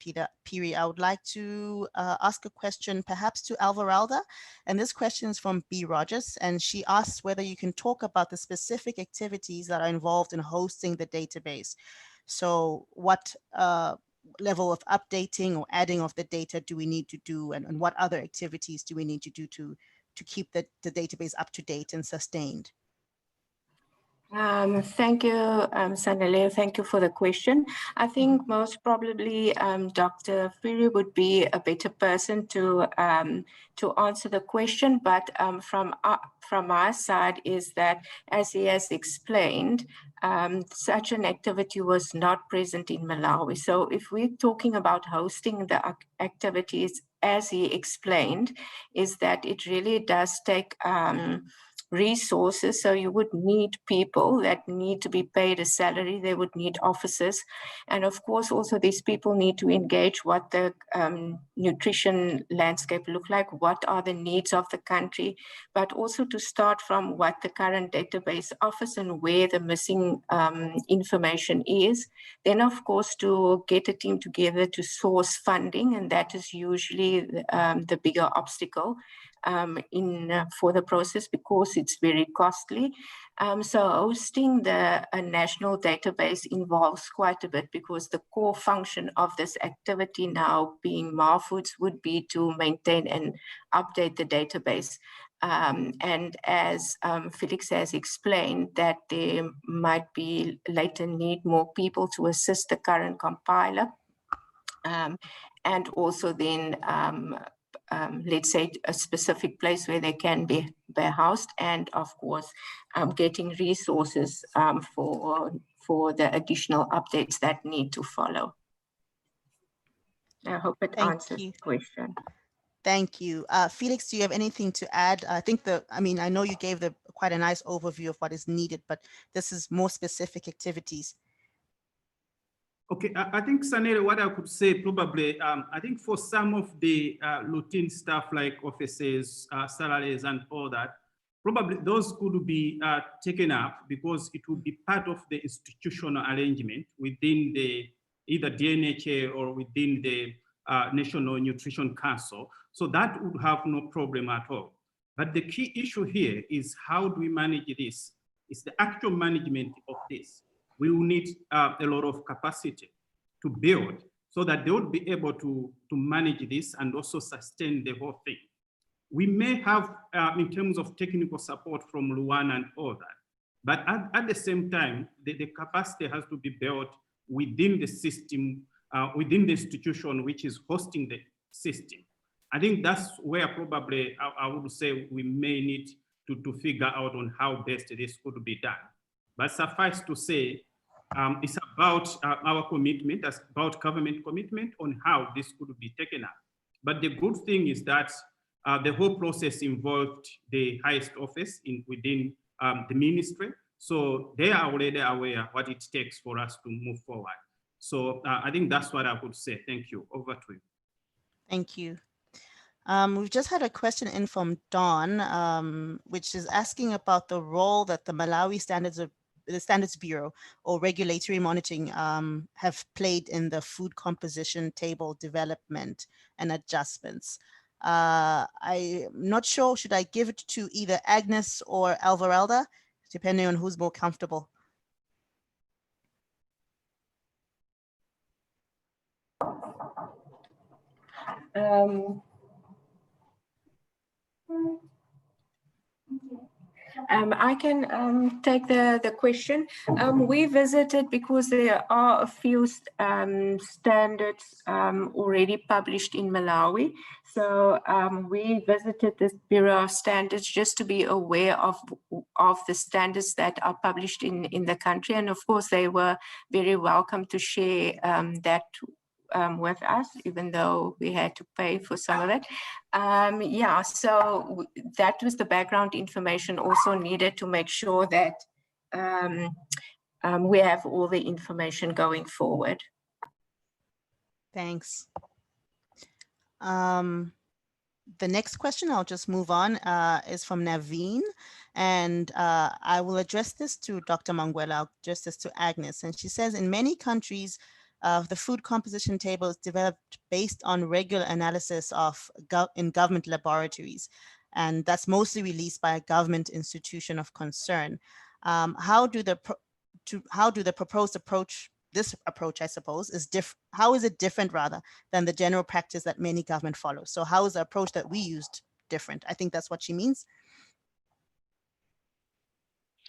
Phiri, I would like to ask a question perhaps to Alvaralda. And this question is from B. Rogers, and she asks whether you can talk about the specific activities that are involved in hosting the database. So what level of updating or adding of the data do we need to do, and what other activities do we need to do to keep the database up to date and sustained? Thank you, Sanele. Thank you for the question. I think most probably Dr. Phiri would be a better person to answer the question, but from our side is that, as he has explained, such an activity was not present in Malawi. So if we're talking about hosting the activities, as he explained, is that it really does take resources. So you would need people that need to be paid a salary. They would need officers. And of course, also these people need to engage what the nutrition landscape look like, what are the needs of the country, but also to start from what the current database offers and where the missing information is. Then, of course, to get a team together to source funding, and that is usually the bigger obstacle for the process because it's very costly. So hosting a national database involves quite a bit because the core function of this activity now being MAFOODS would be to maintain and update the database. And as Felix has explained, that there might be later need more people to assist the current compiler. And also then, let's say, a specific place where they can be housed, and of course, getting resources for the additional updates that need to follow. I hope it answers the question. Thank you. Felix, do you have anything to add? I know you gave quite a nice overview of what is needed, but this is more specific activities. Okay, I think, Sanele, what I could say probably, I think for some of the routine stuff like offices, salaries and all that, probably those could be taken up because it would be part of the institutional arrangement within the either DNHA or within the National Nutrition Council. So that would have no problem at all. But the key issue here is how do we manage this? It's the actual management of this. We will need a lot of capacity to build so that they would be able to manage this and also sustain the whole thing. We may have, in terms of technical support from Luana and all that, but at the same time, the capacity has to be built within the system, within the institution which is hosting the system. I think that's where probably I would say we may need to figure out on how best this could be done. But suffice to say, it's about our commitment, it's about government commitment on how this could be taken up. But the good thing is that the whole process involved the highest office within the ministry. So they are already aware what it takes for us to move forward. So I think that's what I would say. Thank you. Over to you. Thank you. We've just had a question in from Dawn, which is asking about the role that the Malawi Standards Bureau or regulatory monitoring have played in the food composition table development and adjustments. I'm not sure, should I give it to either Agnes or Alvarelda, depending on who's more comfortable? I can take the question. We visited because there are a few standards already published in Malawi. So we visited this Bureau of Standards just to be aware of the standards that are published in the country. And of course, they were very welcome to share that with us, even though we had to pay for some of it. Yeah, so that was the background information also needed to make sure that we have all the information going forward. Thanks. The next question, I'll just move on, is from Naveen. And I will address this to Dr. Manguela, I'll address this to Agnes. And she says, in many countries, the food composition table is developed based on regular analysis in government laboratories, and that's mostly released by a government institution of concern. How do the proposed approach, this approach, I suppose, how is it different rather than the general practice that many government follow? So how is the approach that we used different? I think that's what she means.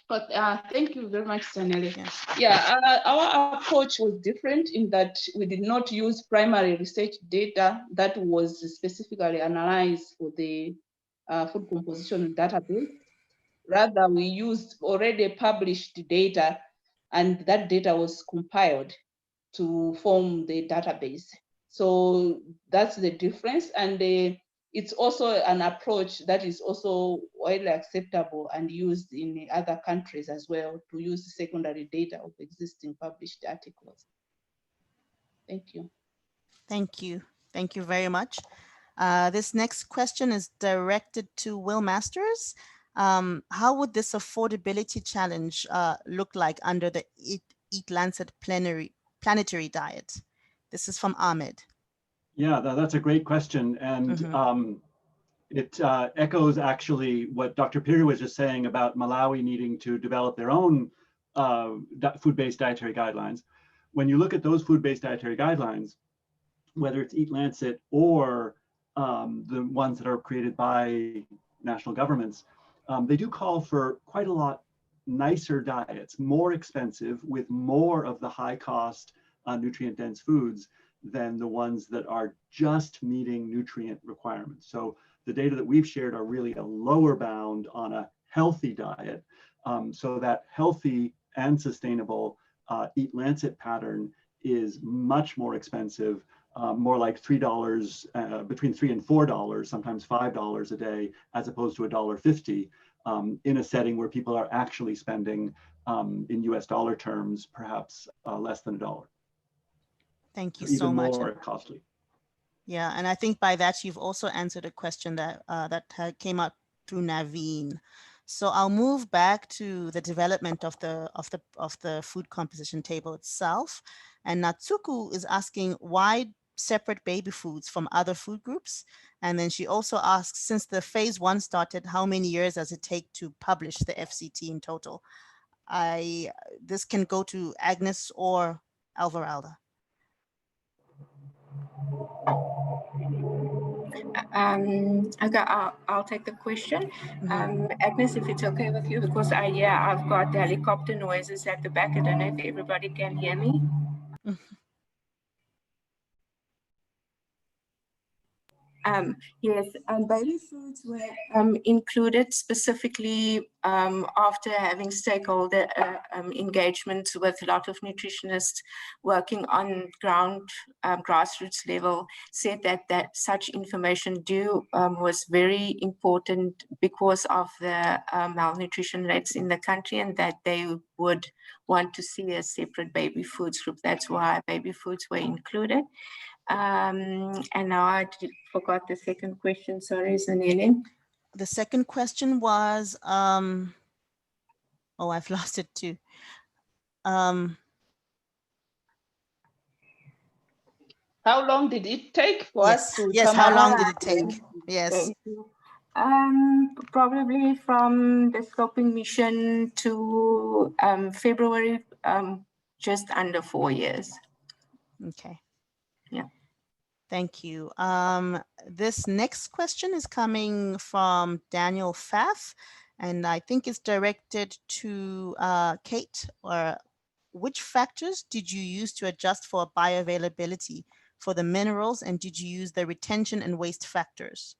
But thank you very much, Sanele. Yeah, our approach was different in that we did not use primary research data that was specifically analyzed for the food composition database. Rather, we used already published data, and that data was compiled to form the database. So that's the difference. And it's also an approach that is also widely acceptable and used in other countries as well, to use secondary data of existing published articles. Thank you. Thank you. Thank you very much. This next question is directed to Will Masters. How would this affordability challenge look like under the Eat Lancet planetary diet? This is from Ahmed. Yeah, that's a great question. And it echoes actually what Dr. Piri was just saying about Malawi needing to develop their own food-based dietary guidelines. When you look at those food-based dietary guidelines, whether it's Eat Lancet or the ones that are created by national governments, they do call for quite a lot nicer diets, more expensive, with more of the high cost nutrient dense foods than the ones that are just meeting nutrient requirements. So the data that we've shared are really a lower bound on a healthy diet. So that healthy and sustainable Eat Lancet pattern is much more expensive, more like $3, between $3 and $4, sometimes $5 a day, as opposed to $1.50 in a setting where people are actually spending in US dollar terms, perhaps less than $1. Thank you so much. Even more costly. Yeah, and I think by that you've also answered a question that came up through Naveen. So I'll move back to the development of the food composition table itself. And Natsuku is asking, why separate baby foods from other food groups? And then she also asks, since the phase 1 started, how many years does it take to publish the FCT in total? This can go to Agnes or Alvaralda. Okay, I'll take the question. Agnes, if it's okay with you, because I've got helicopter noises at the back. I don't know if everybody can hear me. Yes, baby foods were included specifically after having stakeholder engagements with a lot of nutritionists working on grassroots level, said that such information was very important because of the malnutrition rates in the country, and that they would want to see a separate baby foods group. That's why baby foods were included. And now I forgot the second question. Sorry, Zanele. The second question was, oh, I've lost it too. How long did it take for us to come how long around? did it take? Yes. Probably from the scoping mission to February, just under 4 years. Okay. Yeah. Thank you. This next question is coming from Daniel Pfaff, and I think it's directed to Kate. Or which factors did you use to adjust for bioavailability for the minerals, and did you use the retention and waste factors?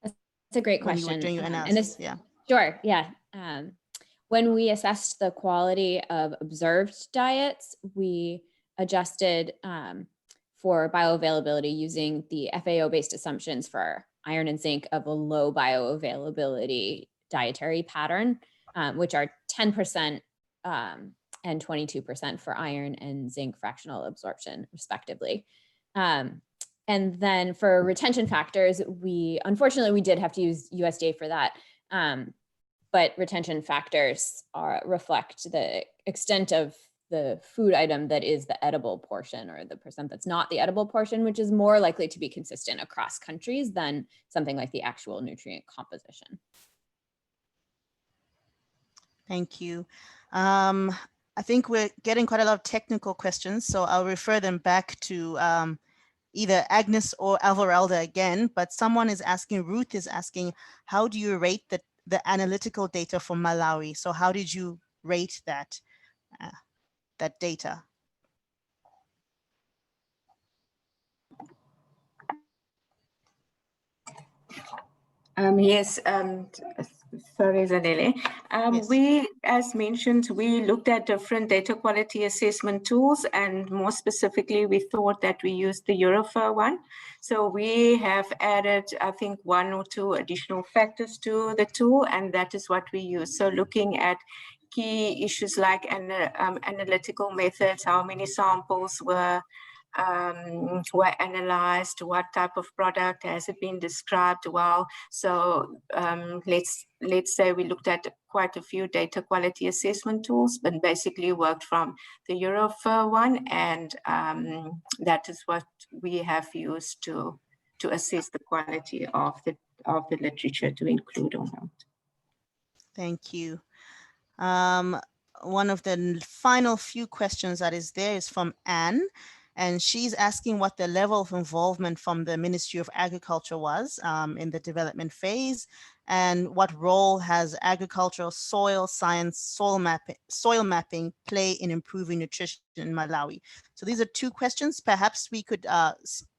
That's a great question. When you were doing your analysis, Sure, yeah. When we assessed the quality of observed diets, we adjusted for bioavailability using the FAO-based assumptions for iron and zinc of a low bioavailability dietary pattern, which are 10% and 22% for iron and zinc fractional absorption, respectively. And then for retention factors, unfortunately, we did have to use USDA for that. But retention factors reflect the extent of the food item that is the edible portion, or the percent that's not the edible portion, which is more likely to be consistent across countries than something like the actual nutrient composition. Thank you. I think we're getting quite a lot of technical questions, so I'll refer them back to either Agnes or Alvaralda again, but someone is asking, Ruth is asking, how do you rate the analytical data from Malawi? So how did you rate that data? Yes, Sorry, Zanele. Yes. We, as mentioned, we looked at different data quality assessment tools, and more specifically, we thought that we used the Eurofur one. So we have added, I think, 1 or 2 additional factors to the tool, and that is what we use. So looking at key issues like analytical methods, how many samples were analyzed, what type of product has it been described well. So let's say we looked at quite a few data quality assessment tools, but basically worked from the Eurofur one, and that is what we have used to assess the quality of the literature to include or not. Thank you. One of the final few questions that is there is from Anne, and she's asking what the level of involvement from the Ministry of Agriculture was in the development phase, and what role has agricultural soil science, soil mapping play in improving nutrition in Malawi. So these are 2 questions. Perhaps we could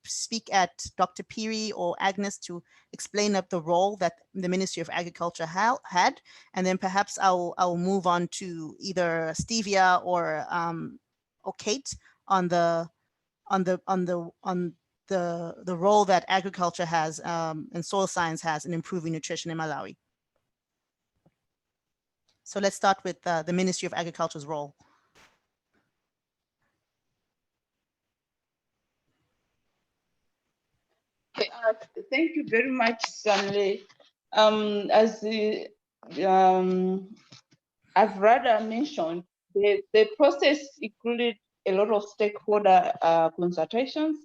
speak at Dr. Piri or Agnes to explain up the role that the Ministry of Agriculture had, and then perhaps I'll move on to either Stevia or Kate on the role that agriculture has and soil science has in improving nutrition in Malawi. So let's start with the Ministry of Agriculture's role. Thank you very much, Stanley. As I've rather mentioned, the process included a lot of stakeholder consultations,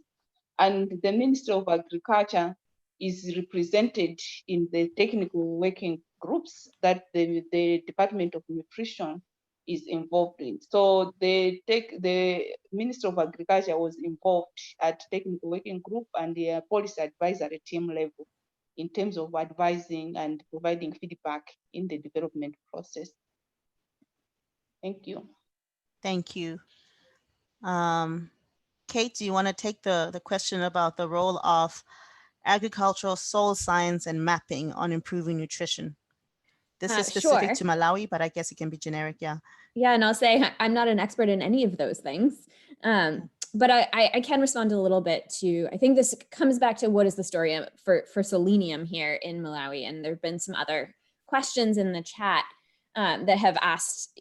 and the Ministry of Agriculture is represented in the technical working groups that the Department of Nutrition is involved in. So the Ministry of Agriculture was involved at technical working group and the policy advisory team level in terms of advising and providing feedback in the development process. Thank you. Thank you. Kate, do you want to take the question about the role of agricultural soil science and mapping on improving nutrition? This is specific Sure. to Malawi, but I guess it can be generic, yeah. Yeah, and I'll say I'm not an expert in any of those things, but I can respond a little bit to, I think this comes back to what is the story for selenium here in Malawi, and there have been some other questions in the chat that have asked,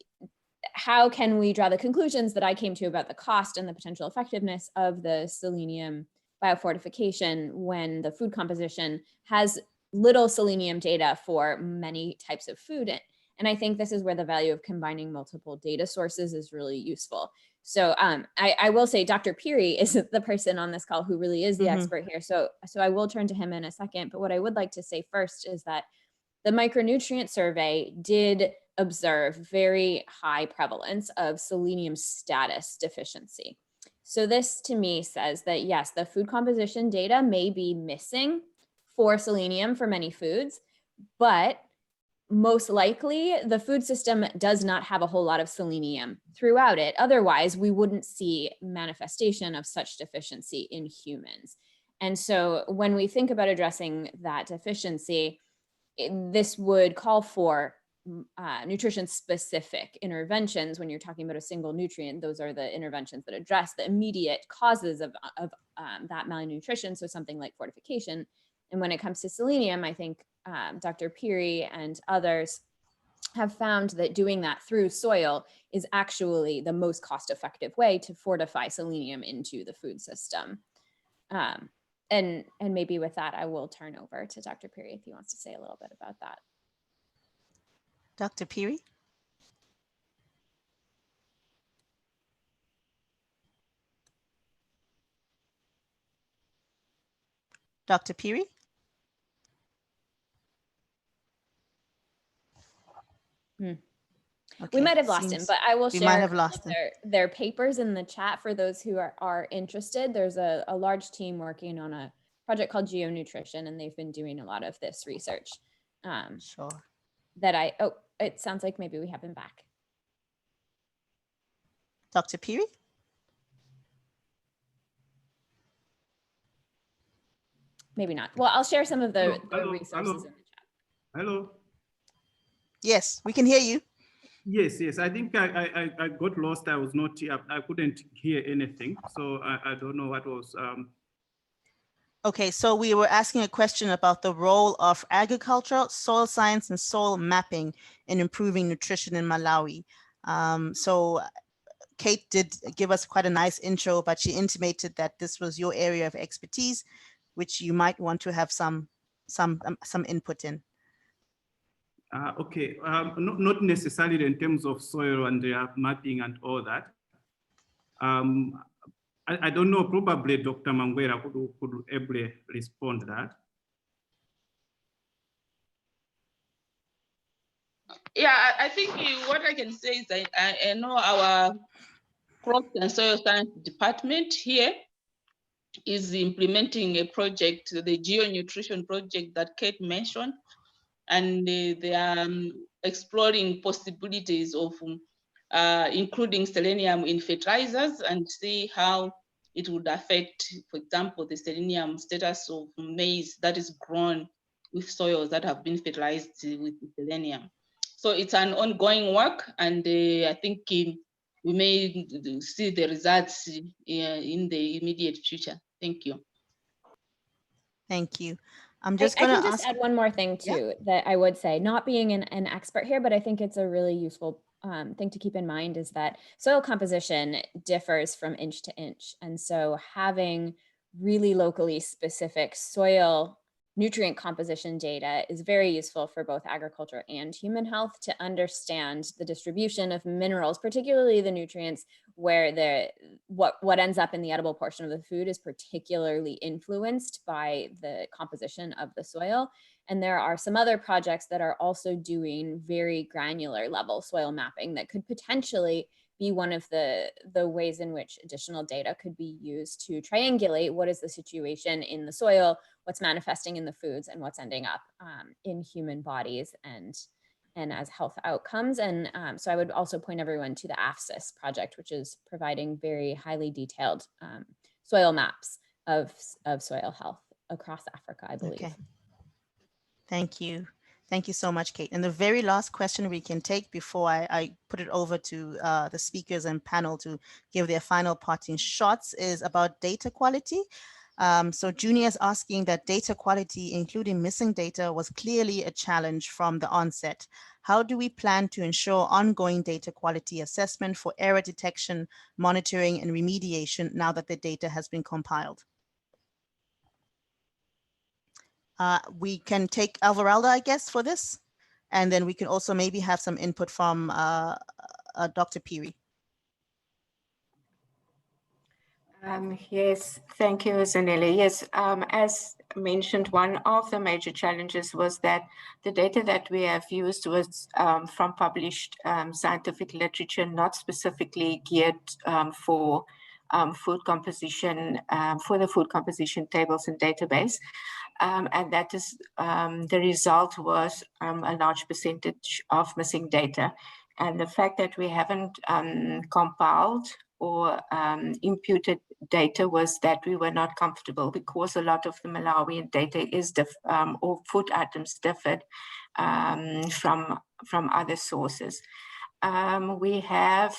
how can we draw the conclusions that I came to about the cost and the potential effectiveness of the selenium biofortification when the food composition has little selenium data for many types of food? And I think this is where the value of combining multiple data sources is really useful. So I will say Dr. Piri is the person on this call who really is the expert here. So I will turn to him in a second. But what I would like to say first is that the micronutrient survey did observe very high prevalence of selenium status deficiency. So this to me says that yes, the food composition data may be missing for selenium for many foods, but most likely the food system does not have a whole lot of selenium throughout it. Otherwise, we wouldn't see manifestation of such deficiency in humans. And so when we think about addressing that deficiency, this would call for nutrition specific interventions. When you're talking about a single nutrient, those are the interventions that address the immediate causes of that malnutrition. So something like fortification. And when it comes to selenium, I think Dr. Piri and others have found that doing that through soil is actually the most cost-effective way to fortify selenium into the food system. And maybe with that, I will turn over to Dr. Piri if he wants to say a little bit about that. Dr. Piri? Dr. Piri? Okay, we might have lost him, but I will share their papers in the chat for those who are interested. There's a large team working on a project called GeoNutrition, and they've been doing a lot of this research. Sure. That it sounds like maybe we have him back. Dr. Piri? Maybe not. Well, I'll share some of the resources hello. in the chat. Hello. Yes, we can hear you. Yes, yes. I think I got lost. I was not, I couldn't hear anything. So I don't know what was. Okay, so we were asking a question about the role of agriculture, soil science, and soil mapping in improving nutrition in Malawi. So Kate did give us quite a nice intro, but she intimated that this was your area of expertise, which you might want to have some input in. Okay, not necessarily in terms of soil and mapping and all that. I don't know, probably Dr. Mangwera could ably respond to that. Yeah, I think what I can say is I know our crop and soil science department here is implementing a project, the geonutrition project that Kate mentioned, and they are exploring possibilities of including selenium in fertilizers and see how it would affect, for example, the selenium status of maize that is grown with soils that have been fertilized with selenium. So it's an ongoing work, and I think we may see the results in the immediate future. Thank you. Thank you. I can just add one more thing too, that I would say, not being an expert here, but I think it's a really useful thing to keep in mind is that soil composition differs from inch to inch. And so having really locally specific soil nutrient composition data is very useful for both agriculture and human health to understand the distribution of minerals, particularly the nutrients where what ends up in the edible portion of the food is particularly influenced by the composition of the soil. And there are some other projects that are also doing very granular level soil mapping that could potentially be one of the ways in which additional data could be used to triangulate what is the situation in the soil, what's manifesting in the foods, and what's ending up in human bodies and as health outcomes. And so I would also point everyone to the AFSIS project, which is providing very highly detailed soil maps of soil health across Africa, I believe. Okay. Thank you. Thank you so much, Kate. And the very last question we can take before I put it over to the speakers and panel to give their final parting shots is about data quality. So Junior is asking that data quality, including missing data, was clearly a challenge from the onset. How do we plan to ensure ongoing data quality assessment for error detection, monitoring, and remediation now that the data has been compiled? We can take Alvaralda, I guess, for this. And then we can also maybe have some input from Dr. Peary. Yes, thank you, Zanele. Yes, as mentioned, one of the major challenges was that the data that we have used was from published scientific literature, not specifically geared for food composition, for the food composition tables and database. And that is the result was a large percentage of missing data. And the fact that we haven't compiled or imputed data was that we were not comfortable because a lot of the Malawian data is or food items differed from other sources. We have,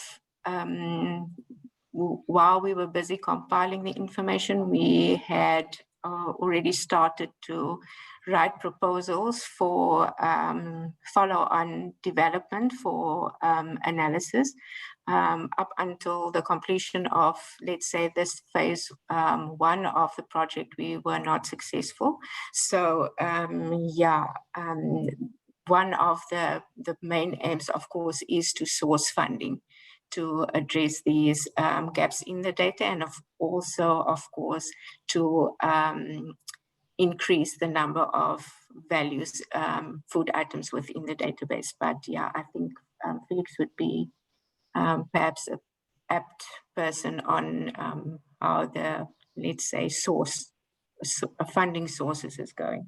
while we were busy compiling the information, we had already started to write proposals for follow-on development for analysis. Up until the completion of, let's say, this phase one of the project, we were not successful. So one of the main aims, of course, is to source funding to address these gaps in the data, and also, of course, to increase the number of values, food items within the database. But yeah, I think Felix would be perhaps an apt person on how the, let's say, funding sources is going.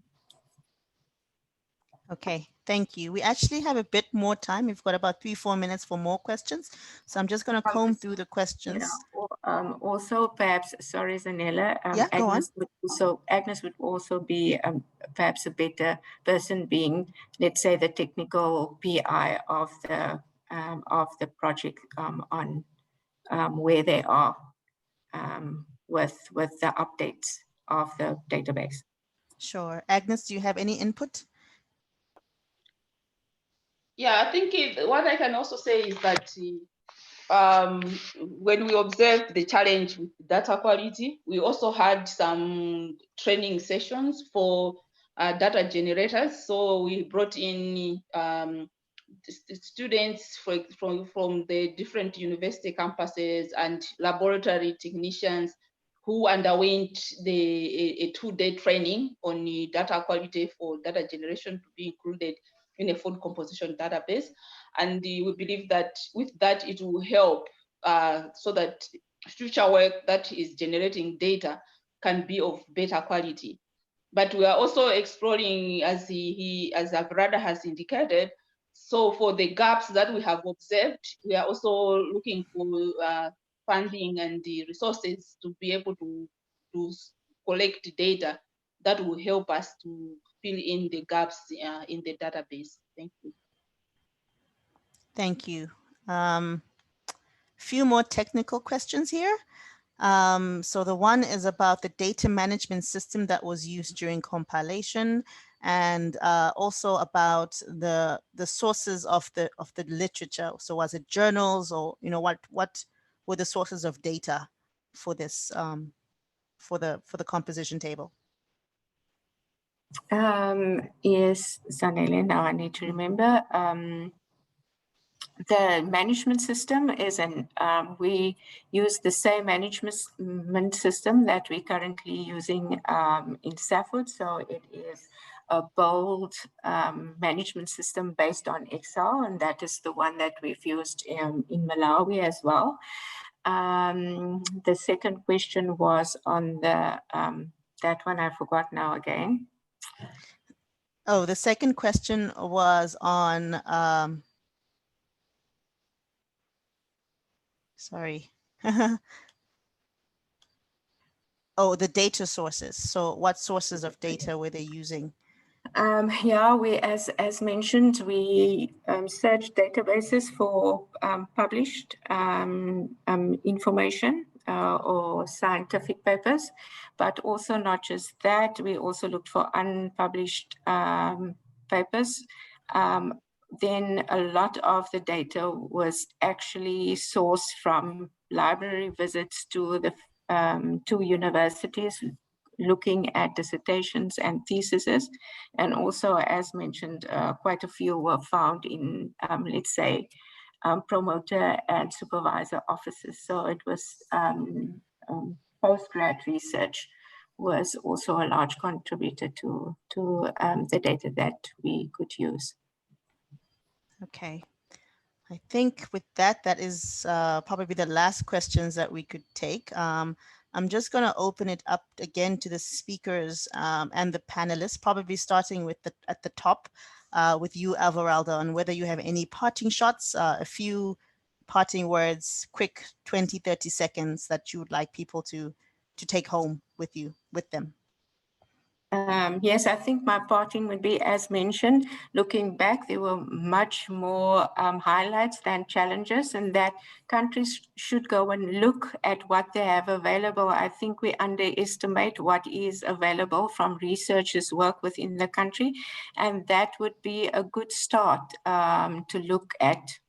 Okay, thank you. We actually have a bit more time. We've got about 3-4 minutes for more questions. So I'm just going to comb through the questions. Also, perhaps, sorry, Zanella, Yeah, go on. Agnes would also be perhaps a better person, being, let's say, the technical PI of the project on where they are with the updates of the database. Sure. Agnes, do you have any input? Yeah, I think what I can also say is that when we observed the challenge with data quality, we also had some training sessions for data generators. So we brought in students from the different university campuses and laboratory technicians who underwent a 2-day training on the data quality for data generation to be included in a food composition database. And we believe that with that, it will help so that future work that is generating data can be of better quality. But we are also exploring, as Avrada has indicated, so for the gaps that we have observed, we are also looking for funding and the resources to be able to collect data that will help us to fill in the gaps in the database. Thank you. Thank you. Few more technical questions here. So the one is about the data management system that was used during compilation, and also about the sources of the literature. So was it journals, or what were the sources of data for this for the composition table? Yes, Zanele, now I need to remember. The management system is we use the same management system that we're currently using in MAFOODS. So it is a bold management system based on Excel, and that is the one that we've used in Malawi as well. The second question was on the, that one I forgot now again. Oh, the second question was on, sorry. Oh, the data sources. So what sources of data were they using? Yeah, we, as mentioned, we search databases for published information or scientific papers, but also not just that, we also looked for unpublished papers. Then a lot of the data was actually sourced from library visits to the to universities, looking at dissertations and theses, and also, as mentioned, quite a few were found in, let's say, promoter and supervisor offices. So it was postgrad research was also a large contributor to the data that we could use. Okay. I think with that, that is probably the last questions that we could take. I'm just going to open it up again to the speakers and the panelists, probably starting with at the top with you, Alvaraldo, on whether you have any parting shots, a few parting words, quick 20, 30 seconds that you would like people to take home with them. Yes, I think my parting would be, as mentioned, looking back, there were much more highlights than challenges, and that countries should go and look at what they have available. I think we underestimate what is available from researchers' work within the country, and that would be a good start to look at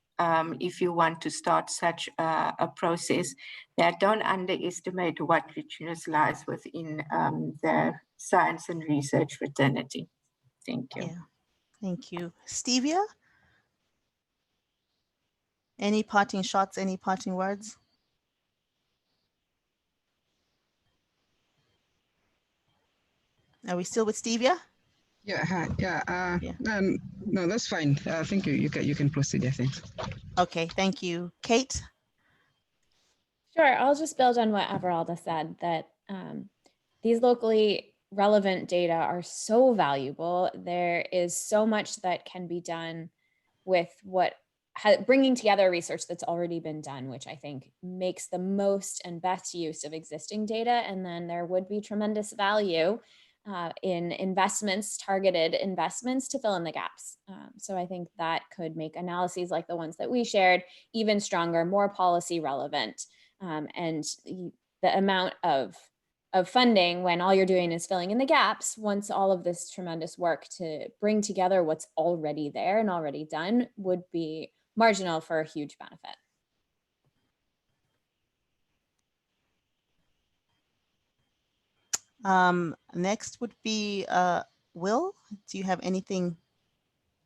if you want to start such a process. That don't underestimate what richness lies within the science and research fraternity. Thank you. Yeah, thank you. Stevia? Any parting shots, any parting words? Are we still with Stevia? No, that's fine. I think you can proceed, I think. Okay, thank you. Kate? Sure, I'll just build on what Everalda said, that these locally relevant data are so valuable. There is so much that can be done with bringing together research that's already been done, which I think makes the most and best use of existing data. And then there would be tremendous value in investments, targeted investments to fill in the gaps. So I think that could make analyses like the ones that we shared even stronger, more policy relevant. And the amount of funding, when all you're doing is filling in the gaps, once all of this tremendous work to bring together what's already there and already done would be marginal for a huge benefit. Next would be Will. Do you have anything,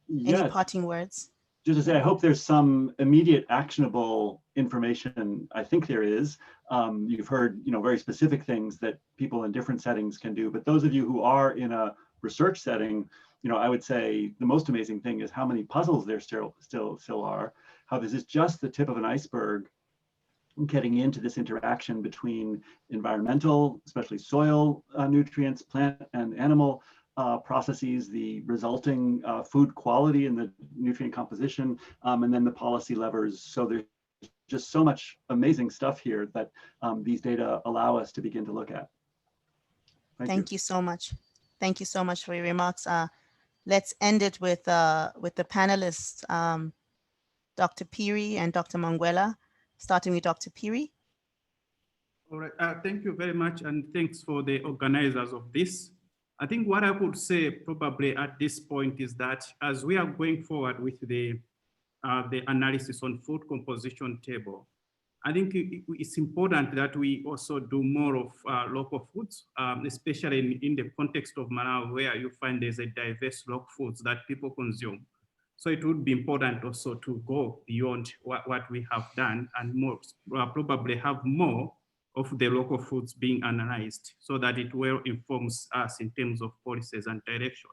Yeah. any parting words? Just to say, I hope there's some immediate actionable information. I think there is. You've heard, very specific things that people in different settings can do. But those of you who are in a research setting, I would say the most amazing thing is how many puzzles there still are. How this is just the tip of an iceberg, getting into this interaction between environmental, especially soil nutrients, plant and animal processes, the resulting food quality and the nutrient composition, and then the policy levers. So there's just so much amazing stuff here that these data allow us to begin to look at. Thank you so much. Thank you so much for your remarks. Let's end it with the panelists, Dr. Piri and Dr. Manguela, starting with Dr. Piri. All right, thank you very much, and thanks for the organizers of this. I think what I would say probably at this point is that as we are going forward with the analysis on food composition table, I think it's important that we also do more of local foods, especially in the context of Malawi, where you find there's a diverse local foods that people consume. So it would be important also to go beyond what we have done and more, probably have more of the local foods being analyzed so that it well informs us in terms of policies and direction.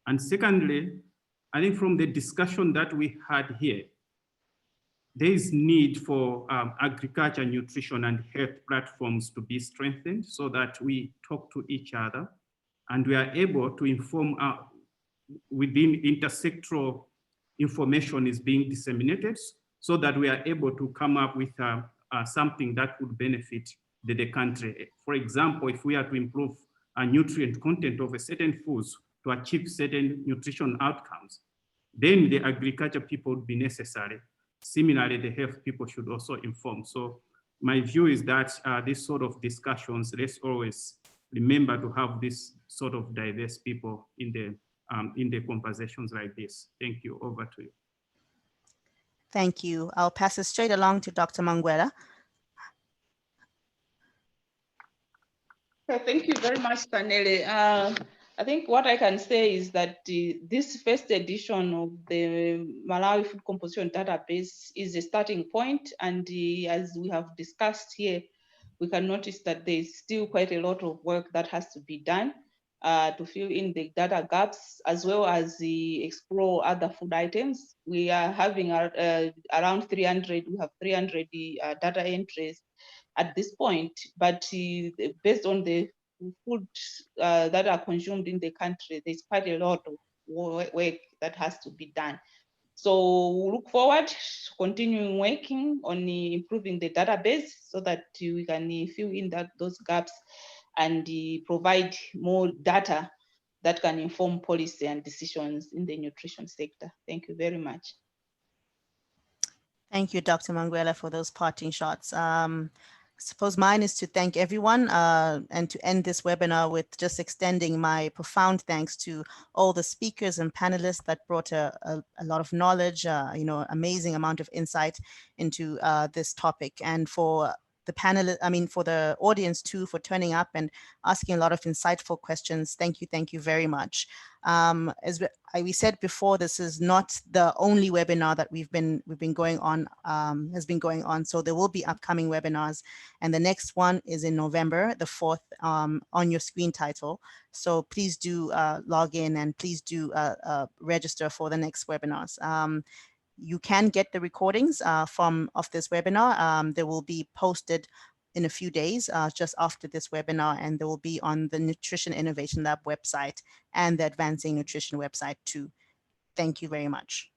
And secondly, I think from the discussion that we had here, there is need for agriculture, nutrition, and health platforms to be strengthened so that we talk to each other and we are able to inform within intersectoral information is being disseminated so that we are able to come up with something that would benefit the country. For example, if we are to improve nutrient content of a certain foods to achieve certain nutrition outcomes, then the agriculture people would be necessary. Similarly, the health people should also inform. So my view is that these sort of discussions, let's always remember to have this sort of diverse people in the conversations like this. Thank you. Over to you. Thank you. I'll pass it straight along to Dr. Manguela. Thank you very much, Stanley. I think what I can say is that this first edition of the Malawi Food Composition Database is a starting point. And as we have discussed here, we can notice that there's still quite a lot of work that has to be done to fill in the data gaps, as well as explore other food items. We are having around 300, we have 300 data entries at this point, but based on the food that are consumed in the country, there's quite a lot of work that has to be done. So we look forward to continuing working on improving the database so that we can fill in those gaps and provide more data that can inform policy and decisions in the nutrition sector. Thank you very much. Thank you, Dr. Manguela, for those parting shots. I suppose mine is to thank everyone and to end this webinar with just extending my profound thanks to all the speakers and panelists that brought a lot of knowledge, amazing amount of insight into this topic, and for the panel, for the audience too, for turning up and asking a lot of insightful questions. Thank you very much. As we said before, this is not the only webinar that we've been going on, has been going on. So there will be upcoming webinars, and the next one is in November, the 4th, on your screen title. So please do log in and please do register for the next webinars. You can get the recordings of this webinar. They will be posted in a few days, just after this webinar, and they will be on the Nutrition Innovation Lab website and the Advancing Nutrition website too. Thank you very much.